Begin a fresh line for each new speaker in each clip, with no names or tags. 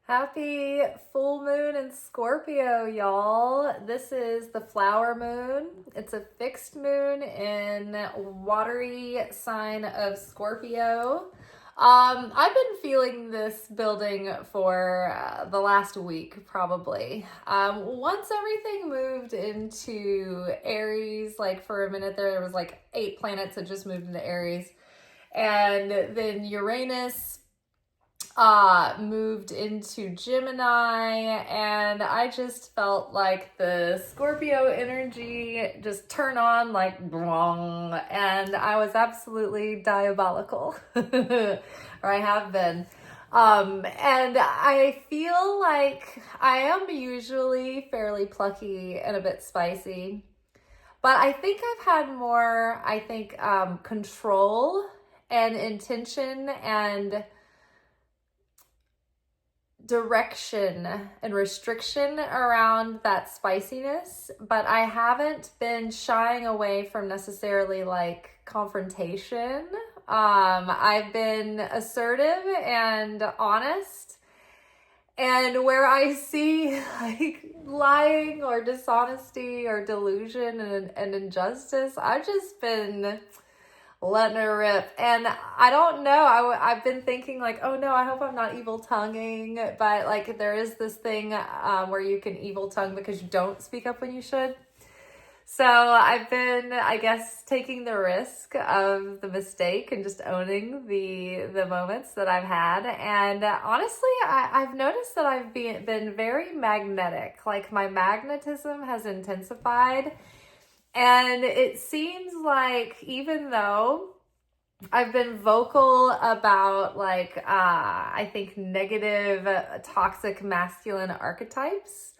Happy full moon in Scorpio, y'all. This is the flower moon. It's a fixed moon in watery sign of Scorpio. I've been feeling this building for the last week, probably. Once everything moved into Aries, like for a minute there was like 8 planets that just moved into Aries. And then Uranus moved into Gemini, and I just felt like the Scorpio energy just turn on like wrong, and I was absolutely diabolical, or I have been. And I feel like I am usually fairly plucky and a bit spicy, but I think I've had more, control and intention and direction and restriction around that spiciness, but I haven't been shying away from necessarily like confrontation. I've been assertive and honest, and where I see like lying or dishonesty or delusion and injustice, I've just been letting her rip. And I don't know, I've been thinking like, oh no, I hope I'm not evil tonguing, but like there is this thing where you can evil tongue because you don't speak up when you should. So I've been, I guess, taking the risk of the mistake and just owning the moments that I've had. And honestly, I've noticed that I've been very magnetic. Like my magnetism has intensified. And it seems like even though I've been vocal about I think negative, toxic masculine archetypes,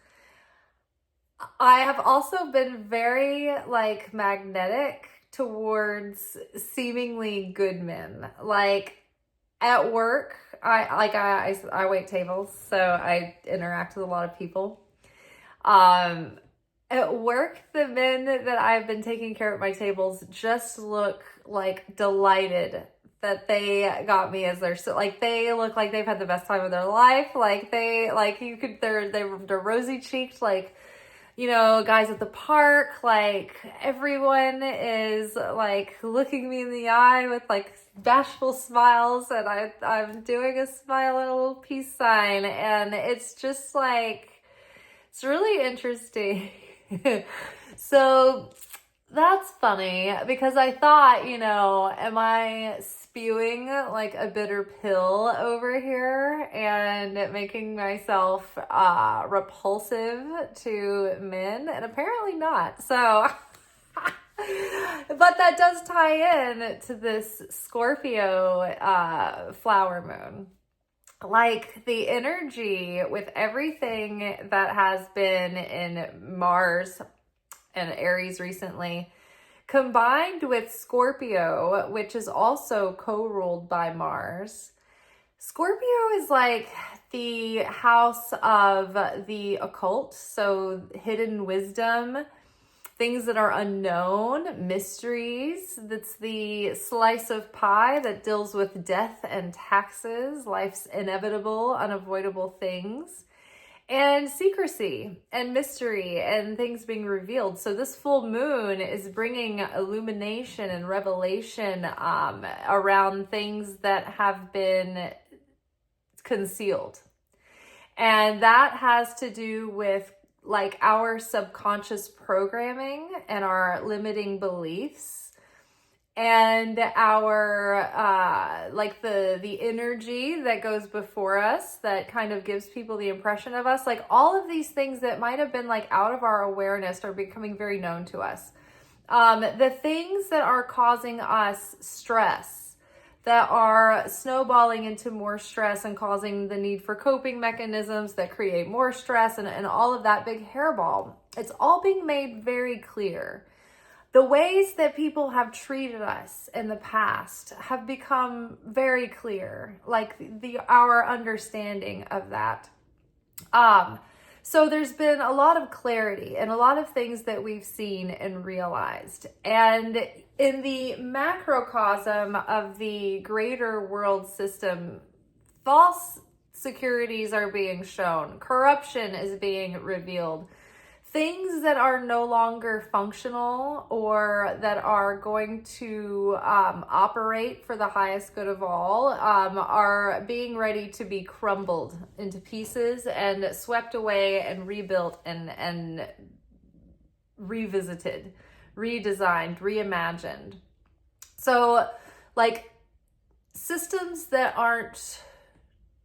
I have also been very like magnetic towards seemingly good men. Like at work, I wait tables, so I interact with a lot of people. At work, the men that I've been taking care of at my tables just look like delighted that they got me as their, like they look like they've had the best time of their life. Like they're rosy cheeked, like, you know, guys at the park. Like everyone is like looking me in the eye with like bashful smiles, and I'm doing a smile and a little peace sign, and it's just like, it's really interesting. So that's funny because I thought, you know, am I spewing like a bitter pill over here and making myself repulsive to men? And apparently not. So, but that does tie in to this Scorpio flower moon. Like the energy with everything that has been in Mars and Aries recently, combined with Scorpio, which is also co-ruled by Mars. Scorpio is like the house of the occult, so hidden wisdom, things that are unknown, mysteries. That's the slice of pie that deals with death and taxes, life's inevitable, unavoidable things, and secrecy and mystery and things being revealed. So this full moon is bringing illumination and revelation around things that have been concealed. And that has to do with like our subconscious programming and our limiting beliefs and our like the energy that goes before us that kind of gives people the impression of us, like all of these things that might have been like out of our awareness are becoming very known to us. The things that are causing us stress, that are snowballing into more stress and causing the need for coping mechanisms that create more stress and all of that big hairball. It's all being made very clear. The ways that people have treated us in the past have become very clear, like our understanding of that. So there's been a lot of clarity and a lot of things that we've seen and realized. And in the macrocosm of the greater world system, false insecurities are being shown. Corruption is being revealed. Things that are no longer functional or that are going to operate for the highest good of all are being ready to be crumbled into pieces and swept away and rebuilt and revisited, redesigned, reimagined. So, like, systems that aren't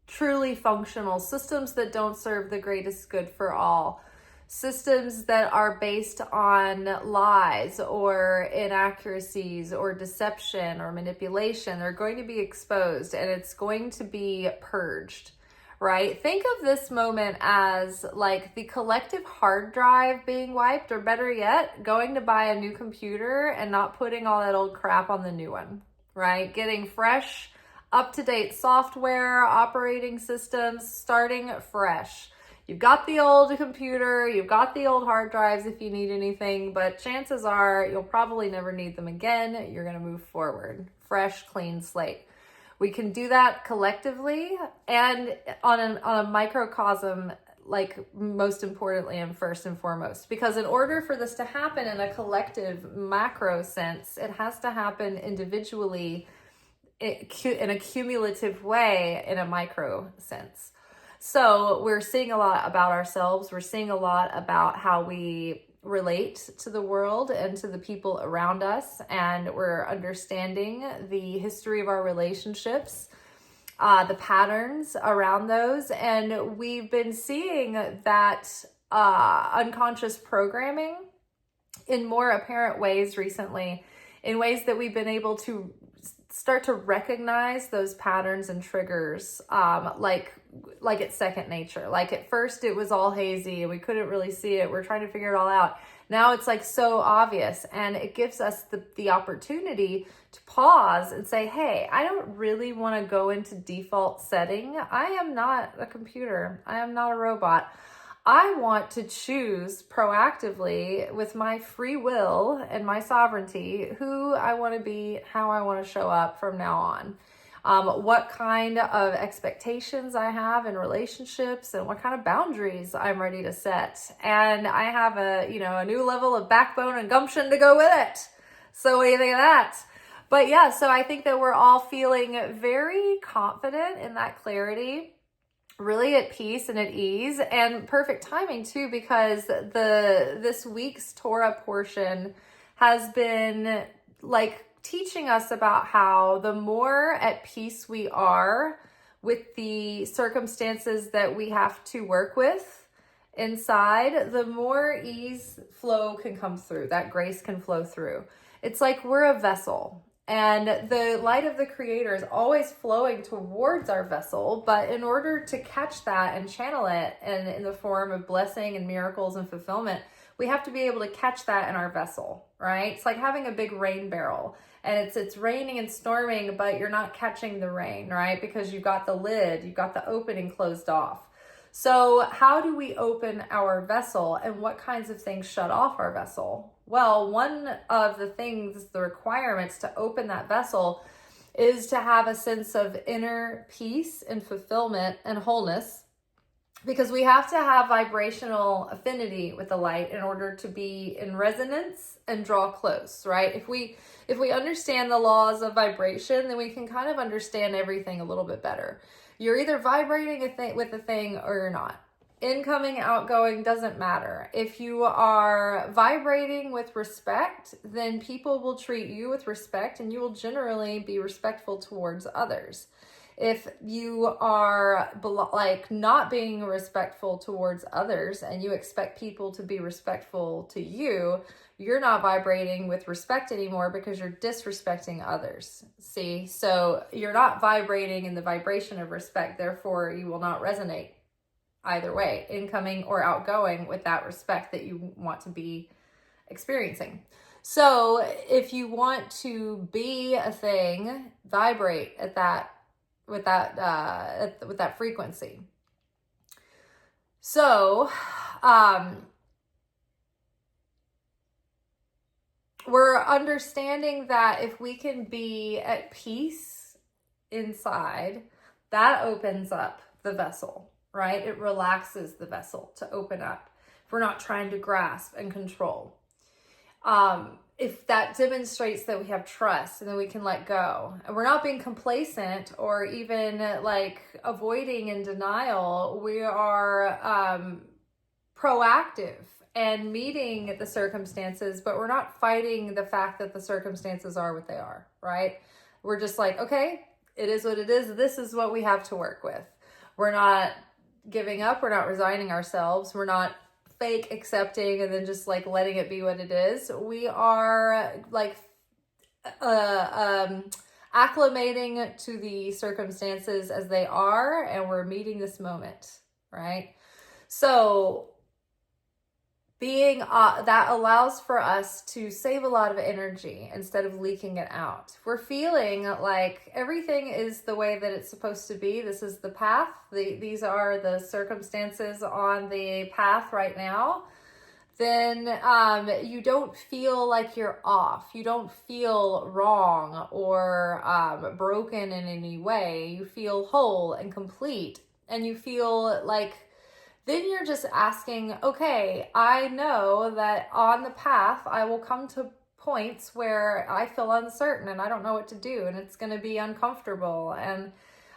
truly functional, systems that don't serve the greatest good for all, systems that are based on lies or inaccuracies or deception or manipulation are going to be exposed, and it's going to be purged, right? Think of this moment as like the collective hard drive being wiped, or better yet, going to buy a new computer and not putting all that old crap on the new one, right? Getting fresh, up-to-date software, operating systems, starting fresh. You've got the old computer, you've got the old hard drives if you need anything, but chances are you'll probably never need them again. You're going to move forward. Fresh, clean slate. We can do that collectively and on a microcosm, like most importantly and first and foremost. Because in order for this to happen in a collective macro sense, it has to happen individually in a cumulative way in a micro sense. So we're seeing a lot about ourselves. We're seeing a lot about how we relate to the world and to the people around us. And we're understanding the history of our relationships, the patterns around those. And we've been seeing that unconscious programming in more apparent ways recently, in ways that we've been able to start to recognize those patterns and triggers, like it's second nature. Like at first it was all hazy and we couldn't really see it. We're trying to figure it all out. Now it's like so obvious, and it gives us the opportunity to pause and say, hey, I don't really want to go into default setting. I am not a computer. I am not a robot. I want to choose proactively with my free will and my sovereignty who I want to be, how I want to show up from now on. What kind of expectations I have in relationships and what kind of boundaries I'm ready to set. And I have a new level of backbone and gumption to go with it. So what do you think of that? But yeah, so I think that we're all feeling very confident in that clarity, really at peace and at ease, and perfect timing too, because this week's Torah portion has been like teaching us about how the more at peace we are with the circumstances that we have to work with inside, the more ease flow can come through, that grace can flow through. It's like we're a vessel, and the light of the Creator is always flowing towards our vessel, but in order to catch that and channel it and in the form of blessing and miracles and fulfillment, we have to be able to catch that in our vessel, right? It's like having a big rain barrel, and it's raining and storming, but you're not catching the rain, right? Because you've got the lid, you've got the opening closed off. So how do we open our vessel, and what kinds of things shut off our vessel? Well, one of the things, the requirements to open that vessel is to have a sense of inner peace and fulfillment and wholeness, because we have to have vibrational affinity with the light in order to be in resonance and draw close, right? If we understand the laws of vibration, then we can kind of understand everything a little bit better. You're either vibrating with a thing or you're not. Incoming, outgoing, doesn't matter. If you are vibrating with respect, then people will treat you with respect, and you will generally be respectful towards others. If you are like not being respectful towards others and you expect people to be respectful to you, you're not vibrating with respect anymore because you're disrespecting others. See, so you're not vibrating in the vibration of respect. Therefore, you will not resonate either way, incoming or outgoing, with that respect that you want to be experiencing. So if you want to be a thing, vibrate at that with that frequency. So we're understanding that if we can be at peace inside, that opens up the vessel, right? It relaxes the vessel to open up. If we're not trying to grasp and control. If that demonstrates that we have trust and that we can let go, and we're not being complacent or even like avoiding in denial, we are proactive and meeting the circumstances, but we're not fighting the fact that the circumstances are what they are, right? We're just like, okay, it is what it is. This is what we have to work with. We're not giving up. We're not resigning ourselves. We're not fake accepting and then just like letting it be what it is. We are like acclimating to the circumstances as they are, and we're meeting this moment, right? So being that allows for us to save a lot of energy instead of leaking it out. If we're feeling like everything is the way that it's supposed to be, this is the path, these are the circumstances on the path right now, then you don't feel like you're off. You don't feel wrong or broken in any way. You feel whole and complete, and you feel like then you're just asking, okay, I know that on the path, I will come to points where I feel uncertain and I don't know what to do, and it's going to be uncomfortable,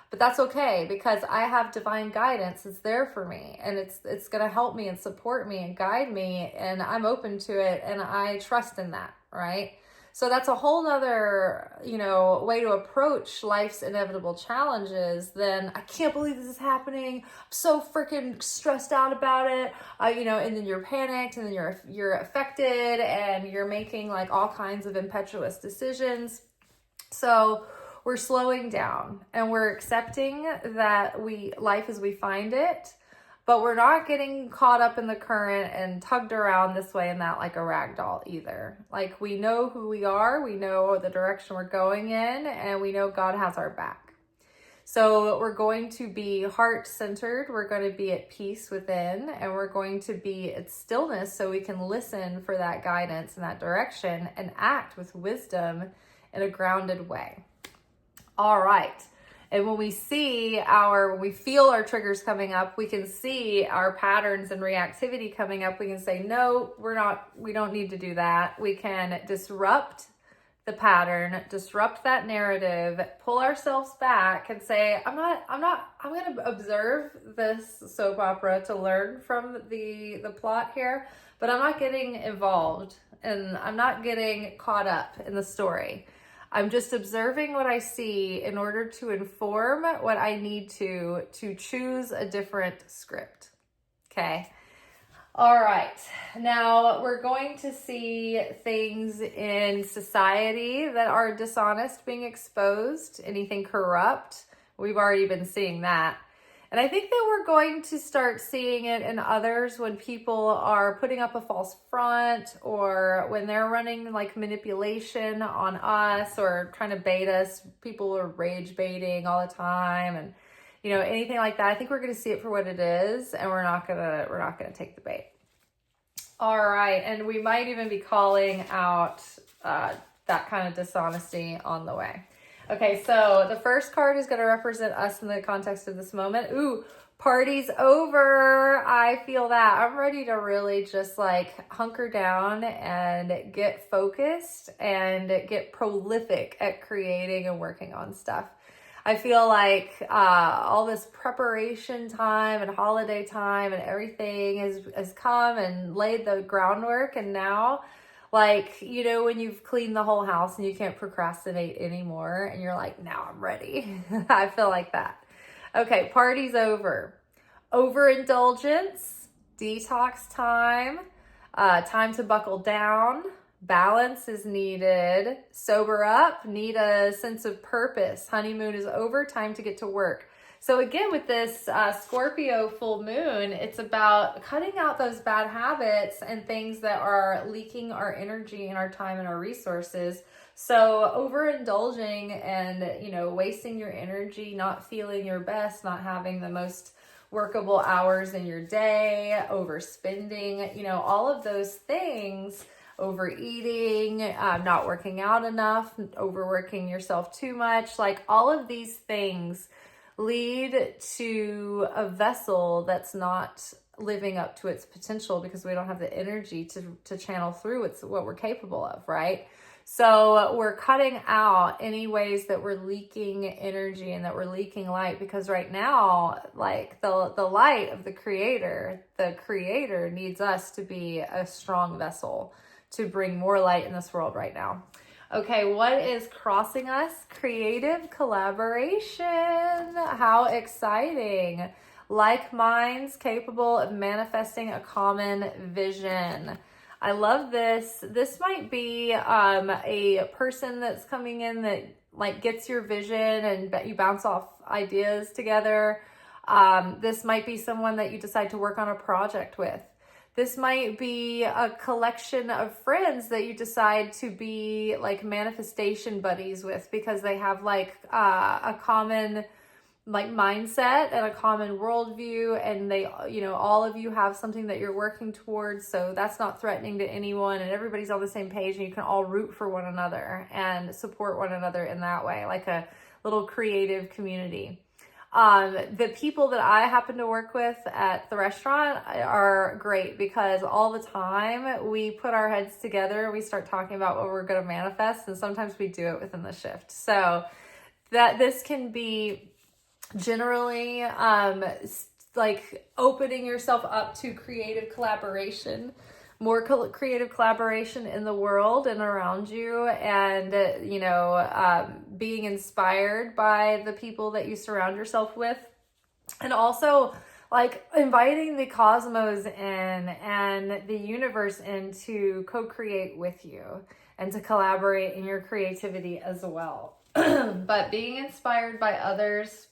but that's okay because I have divine guidance. It's there for me, and it's going to help me and support me and guide me, and I'm open to it, and I trust in that, right? So that's a whole nother, way to approach life's inevitable challenges. Then I can't believe this is happening. I'm so freaking stressed out about it. And then you're panicked, and then you're affected, and you're making like all kinds of impetuous decisions. So we're slowing down and we're accepting that life as we find it. But we're not getting caught up in the current and tugged around this way and that like a rag doll either. Like, we know who we are, we know the direction we're going in, and we know God has our back. So we're going to be heart-centered, we're going to be at peace within, and we're going to be at stillness so we can listen for that guidance and that direction and act with wisdom in a grounded way. All right. And when we feel our triggers coming up, we can see our patterns and reactivity coming up. We can say, no, we don't need to do that. We can disrupt the pattern, disrupt that narrative, pull ourselves back and say, I'm going to observe this soap opera to learn from the plot here, but I'm not getting involved and I'm not getting caught up in the story. I'm just observing what I see in order to inform what I need to choose a different script. Okay. All right. Now we're going to see things in society that are dishonest being exposed, anything corrupt. We've already been seeing that. And I think that we're going to start seeing it in others when people are putting up a false front, or when they're running like manipulation on us or trying to bait us. People are rage baiting all the time, and anything like that. I think we're going to see it for what it is, and we're not going to take the bait. All right, and we might even be calling out that kind of dishonesty on the way. Okay, so the first card is going to represent us in the context of this moment. Ooh, party's over. I feel that. I'm ready to really just like hunker down and get focused and get prolific at creating and working on stuff. I feel like all this preparation time and holiday time and everything has come and laid the groundwork, and now, when you've cleaned the whole house and you can't procrastinate anymore and you're like, now I'm ready. I feel like that. Okay, party's over. Overindulgence, detox time, time to buckle down. Balance is needed. Sober up, need a sense of purpose. Honeymoon is over, time to get to work. So again, with this Scorpio full moon, it's about cutting out those bad habits and things that are leaking our energy and our time and our resources. So overindulging and, wasting your energy, not feeling your best, not having the most workable hours in your day, overspending, all of those things, overeating, not working out enough, overworking yourself too much, like all of these things lead to a vessel that's not living up to its potential because we don't have the energy to channel through what we're capable of, right? So we're cutting out any ways that we're leaking energy and that we're leaking light, because right now, like the light of the creator needs us to be a strong vessel to bring more light in this world right now. Okay, what is crossing us? Creative collaboration. How exciting. Like minds capable of manifesting a common vision. I love this. This might be a person that's coming in that like gets your vision and you bounce off ideas together. This might be someone that you decide to work on a project with. This might be a collection of friends that you decide to be like manifestation buddies with because they have like a common like mindset and a common worldview, and they, you know, all of you have something that you're working towards, so that's not threatening to anyone, and everybody's on the same page, and you can all root for one another and support one another in that way, like a little creative community. The people that I happen to work with at the restaurant are great because all the time we put our heads together, we start talking about what we're going to manifest, and sometimes we do it within the shift. So that this can be generally like opening yourself up to creative collaboration, more creative collaboration in the world and around you, and you know, being inspired by the people that you surround yourself with, and also like inviting the cosmos in and the universe in to co-create with you and to collaborate in your creativity as well. But being inspired by others,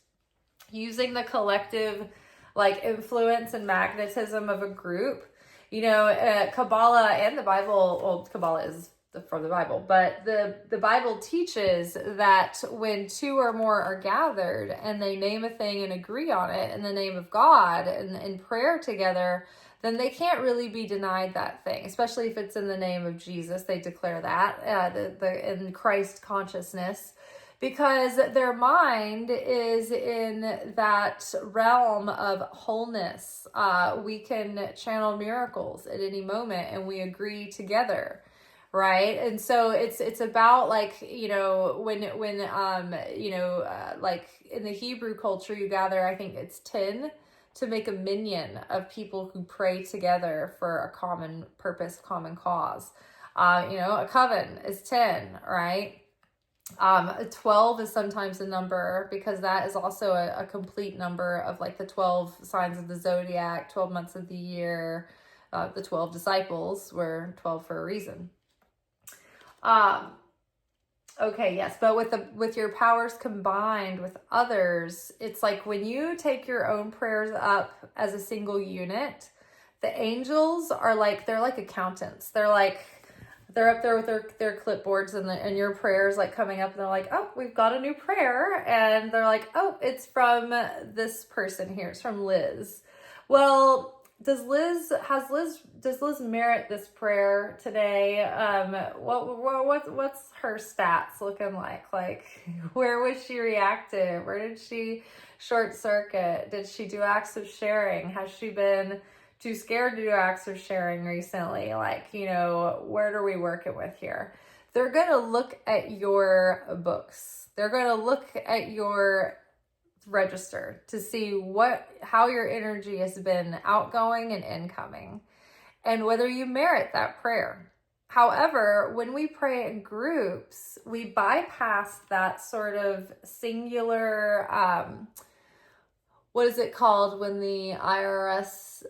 using the collective like influence and magnetism of a group. You know, Kabbalah and the Bible, well, Kabbalah is from the Bible, but the Bible teaches that when two or more are gathered and they name a thing and agree on it in the name of God and in prayer together, then they can't really be denied that thing, especially if it's in the name of Jesus. They declare that in Christ consciousness, because their mind is in that realm of wholeness. We can channel miracles at any moment, and we agree together, right? And so it's about like, you know, when you know, like in the Hebrew culture, you gather, I think it's 10 to make a minyan of people who pray together for a common purpose, common cause. You know, a coven is 10, right? 12 is sometimes a number because that is also a complete number of like the 12 signs of the zodiac, 12 months of the year. The 12 disciples were 12 for a reason. Okay, yes, but with your powers combined with others, it's like when you take your own prayers up as a single unit, the angels are like, they're like accountants. They're up there with their clipboards and your prayers like coming up, and they're like, oh, we've got a new prayer. And they're like, oh, it's from this person here. It's from Liz. Well, does Liz merit this prayer today? What's her stats looking like? Like, where was she reactive? Where did she short circuit? Did she do acts of sharing? Has she been too scared to do acts of sharing recently? Like, you know, what are we working with here? They're going to look at your books. They're going to look at your register to see how your energy has been outgoing and incoming, and whether you merit that prayer. However, when we pray in groups, we bypass that sort of singular, what is it called when the IRS,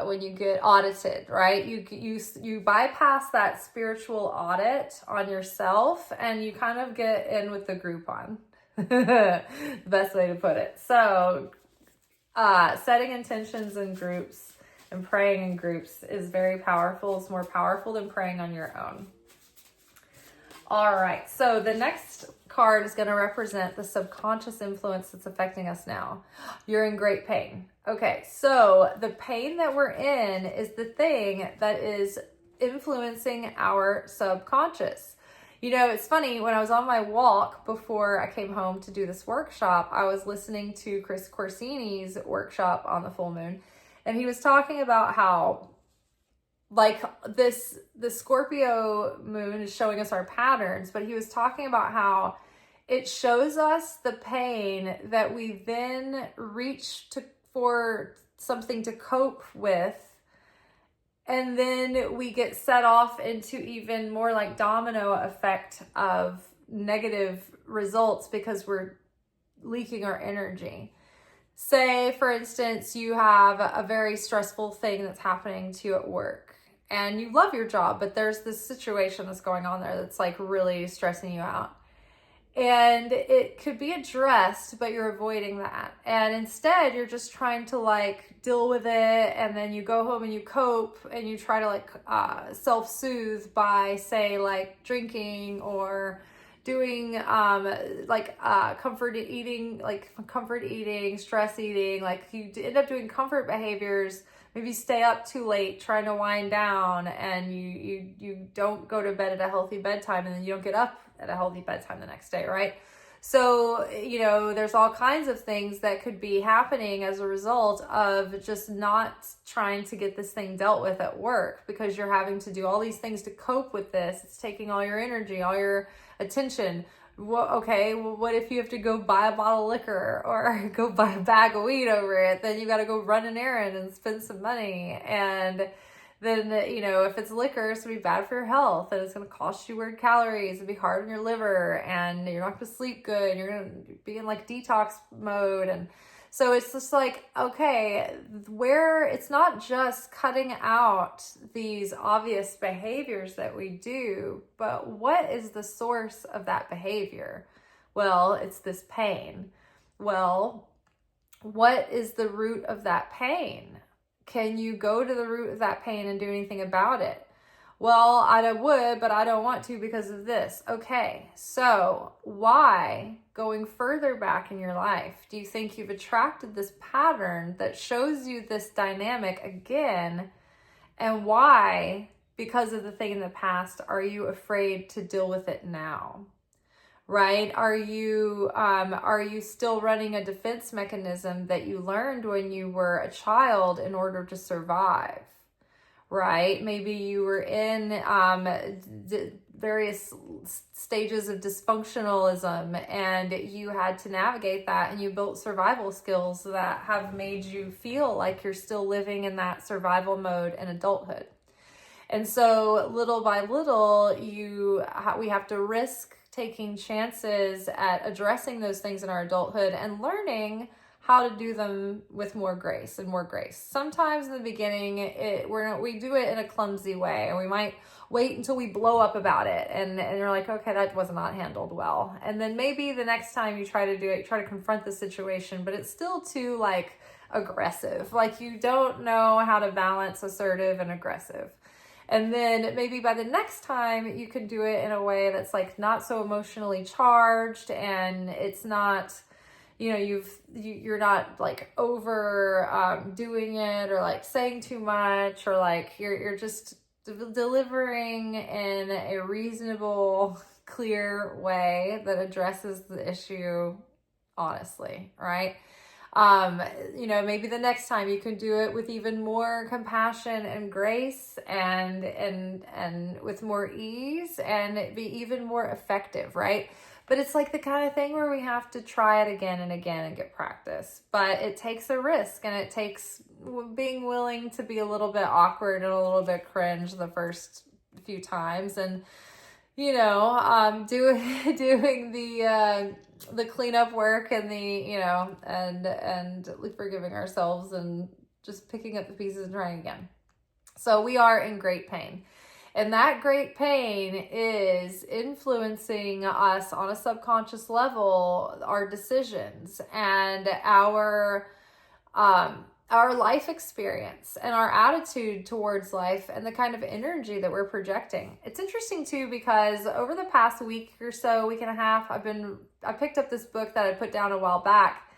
when you get audited, right? You bypass that spiritual audit on yourself, and you kind of get in with the Groupon. The best way to put it. So, setting intentions in groups and praying in groups is very powerful. It's more powerful than praying on your own. All right. So the next card is going to represent the subconscious influence that's affecting us now. You're in great pain. Okay. So the pain that we're in is the thing that is influencing our subconscious. You know, it's funny, when I was on my walk before I came home to do this workshop, I was listening to Chris Corsini's workshop on the full moon, and he was talking about how, like, the Scorpio moon is showing us our patterns, but he was talking about how it shows us the pain that we then reach for something to cope with, and then we get set off into even more like domino effect of negative results because we're leaking our energy. Say, for instance, you have a very stressful thing that's happening to you at work, and you love your job, but there's this situation that's going on there that's like really stressing you out. And it could be addressed, but you're avoiding that. And instead, you're just trying to like deal with it. And then you go home and you cope and you try to like self-soothe by, say, like drinking or doing comfort eating, stress eating. Like you end up doing comfort behaviors. Maybe stay up too late trying to wind down, and you don't go to bed at a healthy bedtime, and then you don't get up at a healthy bedtime the next day, right? So, you know, there's all kinds of things that could be happening as a result of just not trying to get this thing dealt with at work, because you're having to do all these things to cope with this. It's taking all your energy, all your attention. Well, what if you have to go buy a bottle of liquor or go buy a bag of weed over it? Then you got to go run an errand and spend some money. And then, you know, if it's liquor, it's going to be bad for your health, and it's going to cost you weird calories and be hard on your liver, and you're not going to sleep good. You're going to be in like detox mode. And so it's just like, okay, where it's not just cutting out these obvious behaviors that we do, but what is the source of that behavior? Well, it's this pain. Well, what is the root of that pain? Can you go to the root of that pain and do anything about it? Well, I would, but I don't want to because of this. Okay, so why, going further back in your life, do you think you've attracted this pattern that shows you this dynamic again? And why, because of the thing in the past, are you afraid to deal with it now? Right? Are you still running a defense mechanism that you learned when you were a child in order to survive? Right? Maybe you were in various stages of dysfunctionalism, and you had to navigate that, and you built survival skills that have made you feel like you're still living in that survival mode in adulthood. And so little by little, we have to risk taking chances at addressing those things in our adulthood and learning how to do them with more grace and more grace. Sometimes in the beginning, we do it in a clumsy way, and we might wait until we blow up about it, and you're like, okay, that was not handled well. And then maybe the next time you try to do it, you try to confront the situation, but it's still too like aggressive. Like you don't know how to balance assertive and aggressive. And then maybe by the next time you can do it in a way that's like not so emotionally charged, and it's not, you know, you're not like over doing it, or like saying too much, or like you're just delivering in a reasonable, clear way that addresses the issue honestly, right? You know, maybe the next time you can do it with even more compassion and grace, and with more ease, and be even more effective, right? But it's like the kind of thing where we have to try it again and again and get practice. But it takes a risk, and it takes being willing to be a little bit awkward and a little bit cringe the first few times, and you know, doing the cleanup work, and and forgiving ourselves, and just picking up the pieces and trying again. So we are in great pain. And that great pain is influencing us on a subconscious level, our decisions and our life experience and our attitude towards life, and the kind of energy that we're projecting. It's interesting too, because over the past week or so, week and a half, I picked up this book that I put down a while back,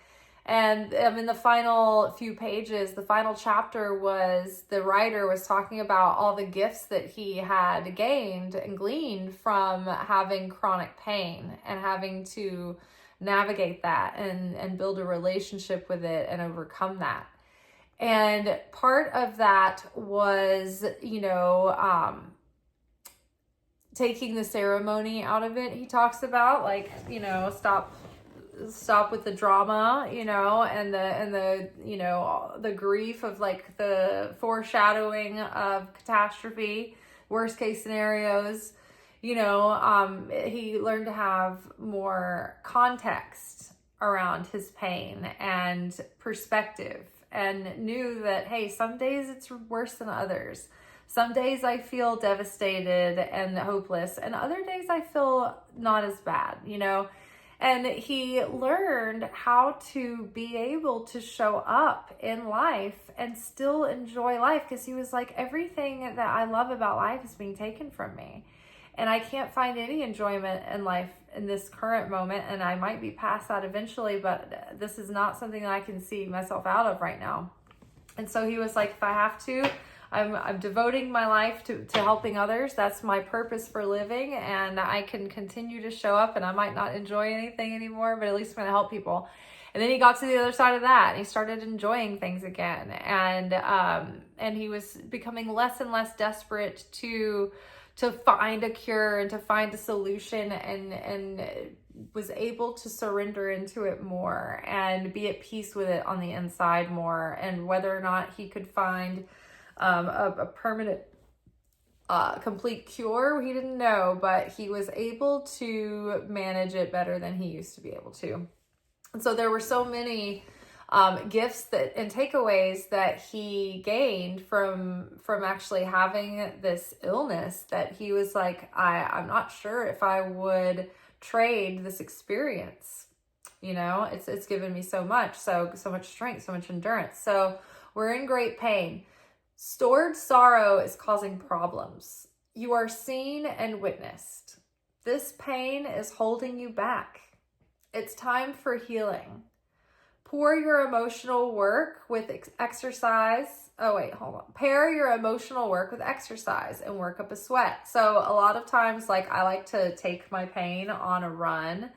And in the final few pages, the final chapter was, the writer was talking about all the gifts that he had gained and gleaned from having chronic pain and having to navigate that and build a relationship with it and overcome that. And part of that was, taking the ceremony out of it. He talks about, like, stop with the drama, and the grief of, like, the foreshadowing of catastrophe, worst case scenarios. He learned to have more context around his pain and perspective, and knew that, hey, some days it's worse than others. Some days I feel devastated and hopeless, and other days I feel not as bad, And he learned how to be able to show up in life and still enjoy life, because he was like, everything that I love about life is being taken from me. And I can't find any enjoyment in life in this current moment. And I might be past that eventually, but this is not something that I can see myself out of right now. And so he was like, if I have to, I'm devoting my life to helping others. That's my purpose for living, and I can continue to show up, and I might not enjoy anything anymore, but at least I'm going to help people. And then he got to the other side of that, and he started enjoying things again. And he was becoming less and less desperate to find a cure and to find a solution, and was able to surrender into it more and be at peace with it on the inside more. And whether or not he could find a permanent, complete cure, he didn't know, but he was able to manage it better than he used to be able to. And so there were so many gifts and takeaways that he gained from actually having this illness, that he was like, I'm not sure if I would trade this experience. It's given me so much strength, so much endurance. So we're in great pain. Stored sorrow is causing problems. You are seen and witnessed. This pain is holding you back. It's time for healing. Pour your emotional work with exercise. Pair your emotional work with exercise and work up a sweat. So a lot of times, like, I like to take my pain on a run,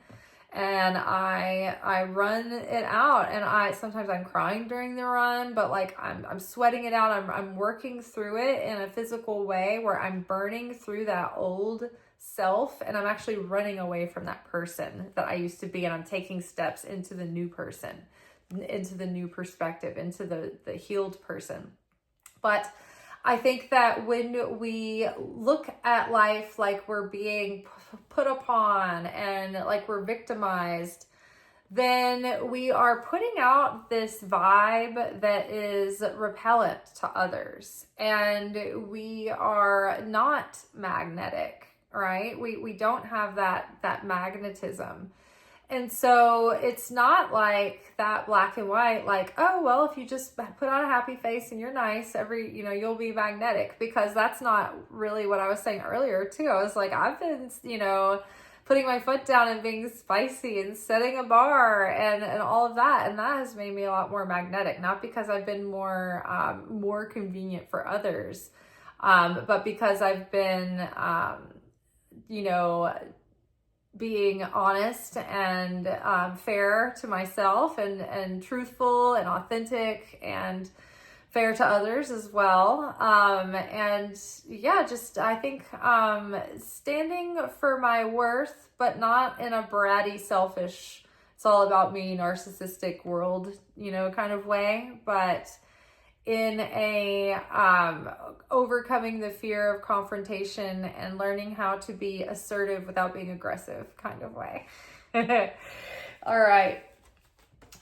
and I run it out, and sometimes I'm crying during the run, but like I'm sweating it out. I'm working through it in a physical way where I'm burning through that old self, and I'm actually running away from that person that I used to be, and I'm taking steps into the new person, into the new perspective, into the healed person. But I think that when we look at life like we're being put upon and like we're victimized, then we are putting out this vibe that is repellent to others, and we are not magnetic, right? We don't have that magnetism. And so it's not like that black and white, like, oh, well, if you just put on a happy face and you're nice, you'll be magnetic, because that's not really what I was saying earlier too. I was like, I've been, putting my foot down and being spicy and setting a bar and all of that. And that has made me a lot more magnetic, not because I've been more convenient for others, but because I've been, being honest and fair to myself, and truthful and authentic and fair to others as well. I think standing for my worth, but not in a bratty, selfish, it's all about me, narcissistic world, kind of way, but in a overcoming the fear of confrontation and learning how to be assertive without being aggressive kind of way. All right.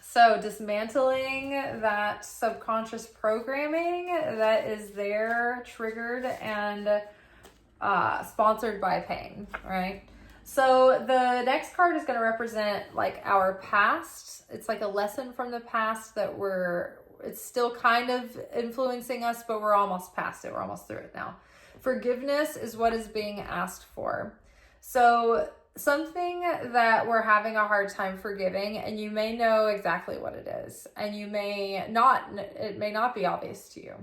So dismantling that subconscious programming that is there, triggered and sponsored by pain, right? So the next card is going to represent like our past. It's like a lesson from the past that it's still kind of influencing us, but we're almost past it. We're almost through it now. Forgiveness is what is being asked for. So something that we're having a hard time forgiving, and you may know exactly what it is, and you may not, it may not be obvious to you,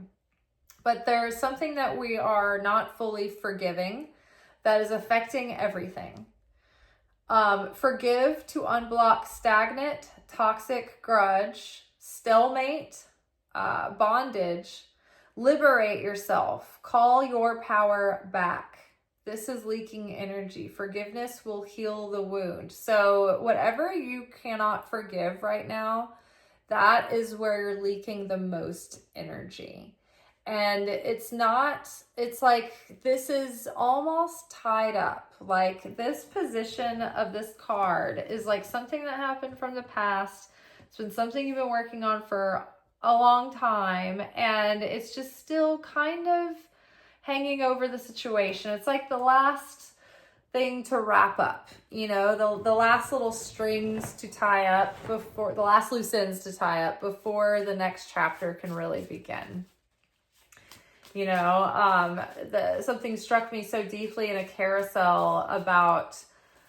but there's something that we are not fully forgiving that is affecting everything. Forgive to unblock stagnant, toxic grudge, stalemate, bondage. Liberate yourself. Call your power back. This is leaking energy. Forgiveness will heal the wound. So whatever you cannot forgive right now, that is where you're leaking the most energy. And it's like this is almost tied up. Like this position of this card is like something that happened from the past. It's been something you've been working on for a long time, and it's just still kind of hanging over the situation. It's like the last thing to wrap up, you know, the last little strings to tie up before, the last loose ends to tie up before the next chapter can really begin. You know, something struck me so deeply in a carousel about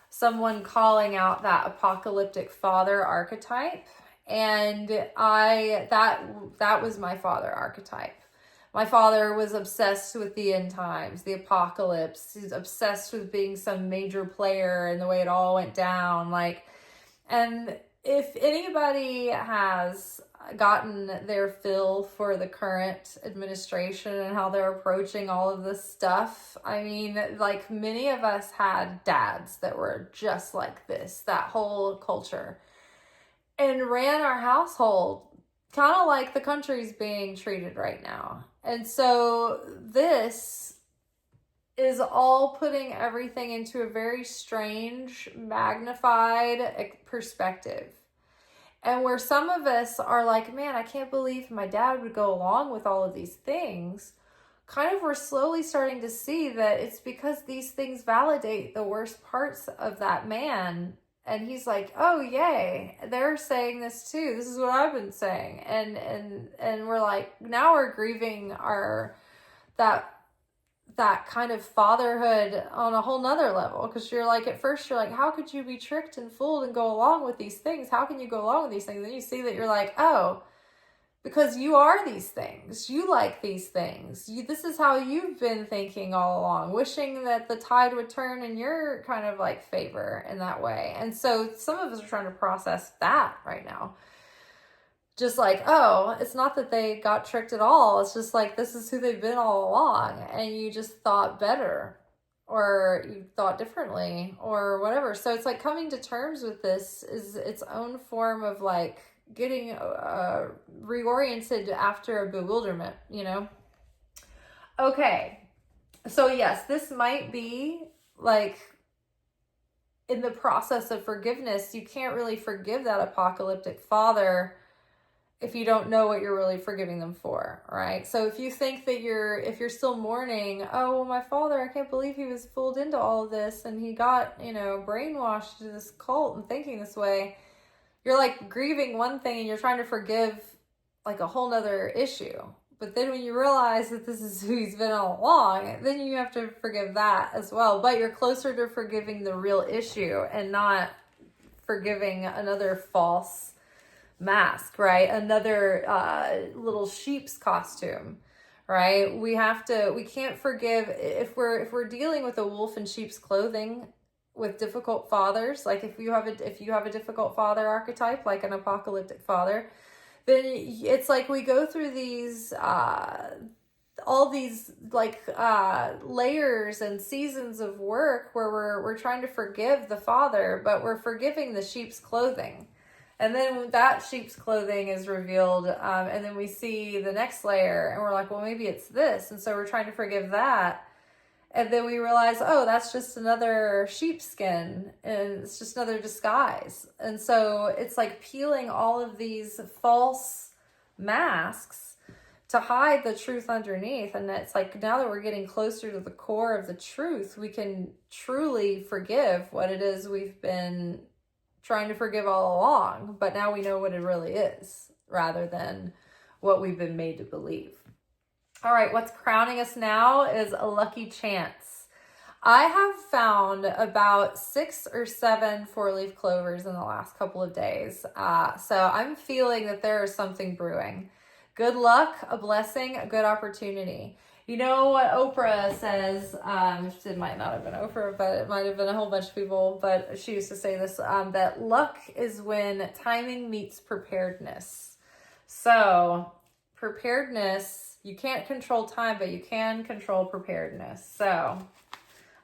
someone calling out that apocalyptic father archetype. And that was my father archetype. My father was obsessed with the end times, the apocalypse. He's obsessed with being some major player and the way it all went down. Like, and if anybody has gotten their fill for the current administration and how they're approaching all of this stuff, I mean, like many of us had dads that were just like this, that whole culture, and ran our household kind of like the country's being treated right now. And so this is all putting everything into a very strange, magnified perspective. And where some of us are like, man, I can't believe my dad would go along with all of these things. Kind of we're slowly starting to see that it's because these things validate the worst parts of that man. And he's like, oh, yay, they're saying this too. This is what I've been saying. And we're like, now we're grieving that kind of fatherhood on a whole nother level. Because you're like, at first you're like, how could you be tricked and fooled and go along with these things? How can you go along with these things? And then you see that you're like, oh, because you are these things. You like these things. This is how you've been thinking all along, wishing that the tide would turn in your kind of like favor in that way. And so some of us are trying to process that right now. Just like, oh, it's not that they got tricked at all. It's just like, this is who they've been all along. And you just thought better, or you thought differently, or whatever. So it's like coming to terms with this is its own form of like getting reoriented after a bewilderment, you know? Okay. So yes, this might be like in the process of forgiveness. You can't really forgive that apocalyptic father if you don't know what you're really forgiving them for, right? So if you think that if you're still mourning, oh, well, my father, I can't believe he was fooled into all of this and he got, you know, brainwashed to this cult and thinking this way, you're like grieving one thing and you're trying to forgive like a whole nother issue. But then when you realize that this is who he's been all along, then you have to forgive that as well. But you're closer to forgiving the real issue and not forgiving another false mask, right? Another little sheep's costume, right? We can't forgive if we're dealing with a wolf in sheep's clothing with difficult fathers. Like if you have a difficult father archetype, like an apocalyptic father, then it's like we go through these all these like layers and seasons of work where we're trying to forgive the father, but we're forgiving the sheep's clothing. And then that sheep's clothing is revealed, and then we see the next layer, and we're like, well, maybe it's this. And so we're trying to forgive that. And then we realize, oh, that's just another sheepskin, and it's just another disguise. And so it's like peeling all of these false masks to hide the truth underneath. And it's like now that we're getting closer to the core of the truth, we can truly forgive what it is we've been trying to forgive all along. But now we know what it really is, rather than what we've been made to believe. All right, what's crowning us now is a lucky chance. I have found about 6 or 7 four-leaf clovers in the last couple of days. So I'm feeling that there is something brewing. Good luck, a blessing, a good opportunity. You know what Oprah says, it might not have been Oprah, but it might have been a whole bunch of people, but she used to say this, that luck is when timing meets preparedness. So preparedness, you can't control time, but you can control preparedness. So,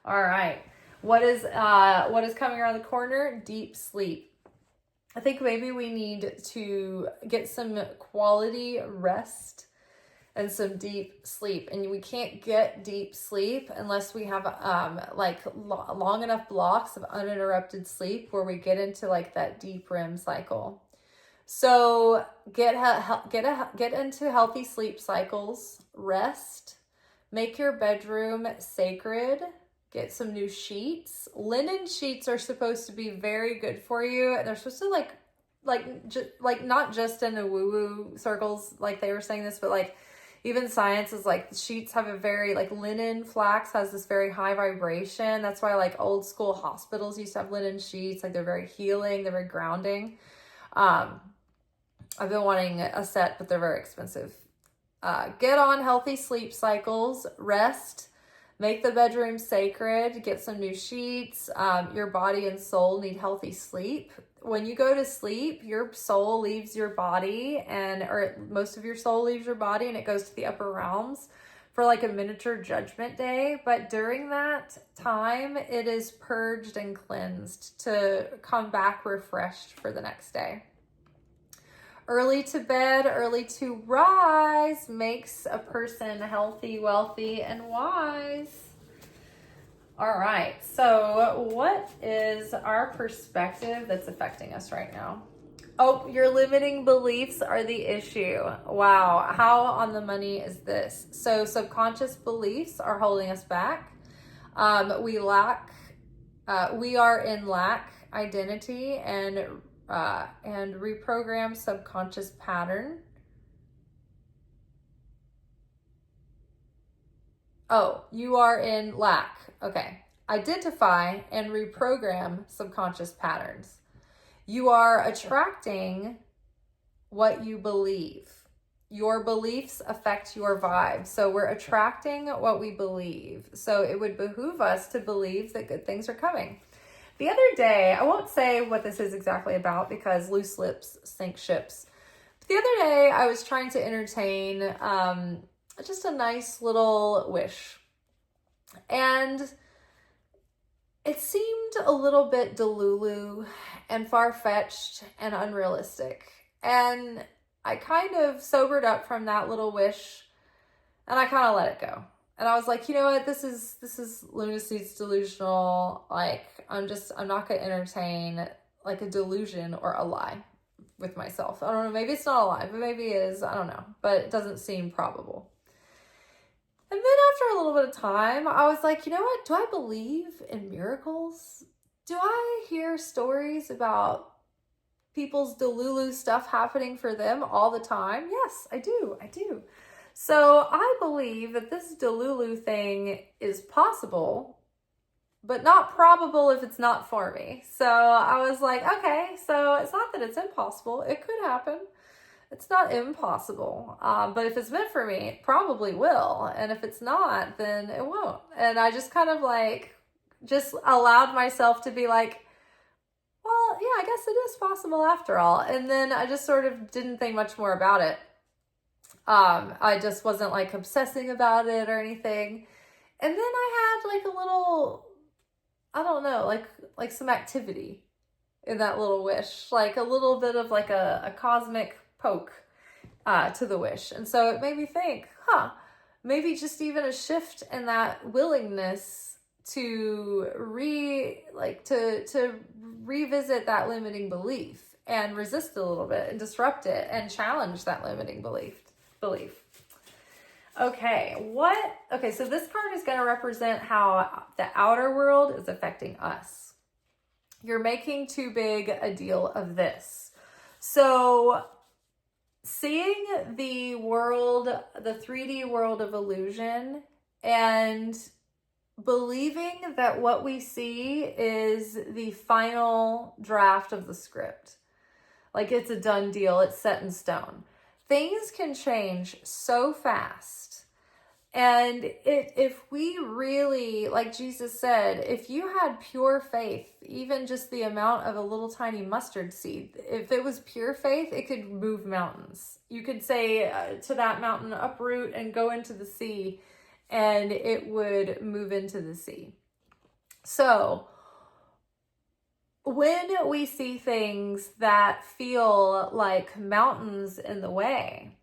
all right. What is coming around the corner? Deep sleep. I think maybe we need to get some quality rest and some deep sleep. And we can't get deep sleep unless we have long enough blocks of uninterrupted sleep where we get into like that deep REM cycle. So get into healthy sleep cycles, rest, make your bedroom sacred, get some new sheets. Linen sheets are supposed to be very good for you. And they're supposed to like not just in the woo-woo circles, like they were saying this, but like even science is like sheets have a very like linen flax has this very high vibration. That's why like old school hospitals used to have linen sheets. Like they're very healing. They're very grounding. I've been wanting a set, but they're very expensive. Get on healthy sleep cycles, rest, make the bedroom sacred, get some new sheets. Your body and soul need healthy sleep. When you go to sleep, your soul leaves your body or most of your soul leaves your body and it goes to the upper realms for like a miniature judgment day. But during that time, it is purged and cleansed to come back refreshed for the next day. Early to bed, early to rise makes a person healthy, wealthy, and wise. All right, so what is our perspective that's affecting us right now? Oh, your limiting beliefs are the issue. Wow, how on the money is this? So subconscious beliefs are holding us back. We are in lack identity and reprogram subconscious pattern. Oh, you are in lack. Okay. Identify and reprogram subconscious patterns. You are attracting what you believe. Your beliefs affect your vibe. So we're attracting what we believe. So it would behoove us to believe that good things are coming. The other day, I won't say what this is exactly about because loose lips sink ships. But the other day, I was trying to entertain just a nice little wish. And it seemed a little bit delulu and far-fetched and unrealistic. And I kind of sobered up from that little wish and I kind of let it go. And I was like, you know what, this is lunacy, it's delusional. Like, I'm not going to entertain like a delusion or a lie with myself. I don't know, maybe it's not a lie, but maybe it is, I don't know. But it doesn't seem probable. And then after a little bit of time, I was like, you know what, do I believe in miracles? Do I hear stories about people's delulu stuff happening for them all the time? Yes, I do. So I believe that this delulu thing is possible, but not probable if it's not for me. So I was like, okay, so it's not that it's impossible. It could happen. It's not impossible. But if it's meant for me, it probably will. And if it's not, then it won't. And I just kind of like, just allowed myself to be like, well, yeah, I guess it is possible after all. And then I just sort of didn't think much more about it. I just wasn't like obsessing about it or anything. And then I had like a little, I don't know, like some activity in that little wish, like a little bit of like a cosmic poke to the wish. And so it made me think, maybe just even a shift in that willingness to revisit that limiting belief and resist a little bit and disrupt it and challenge that limiting belief. Okay, so this card is going to represent how the outer world is affecting us. You're making too big a deal of this. So seeing the world, the 3D world of illusion, and believing that what we see is the final draft of the script. Like it's a done deal, it's set in stone. Things can change so fast. And if we really, like Jesus said, if you had pure faith, even just the amount of a little tiny mustard seed, if it was pure faith, it could move mountains. You could say to that mountain, uproot and go into the sea, and it would move into the sea. So when we see things that feel like mountains in the way,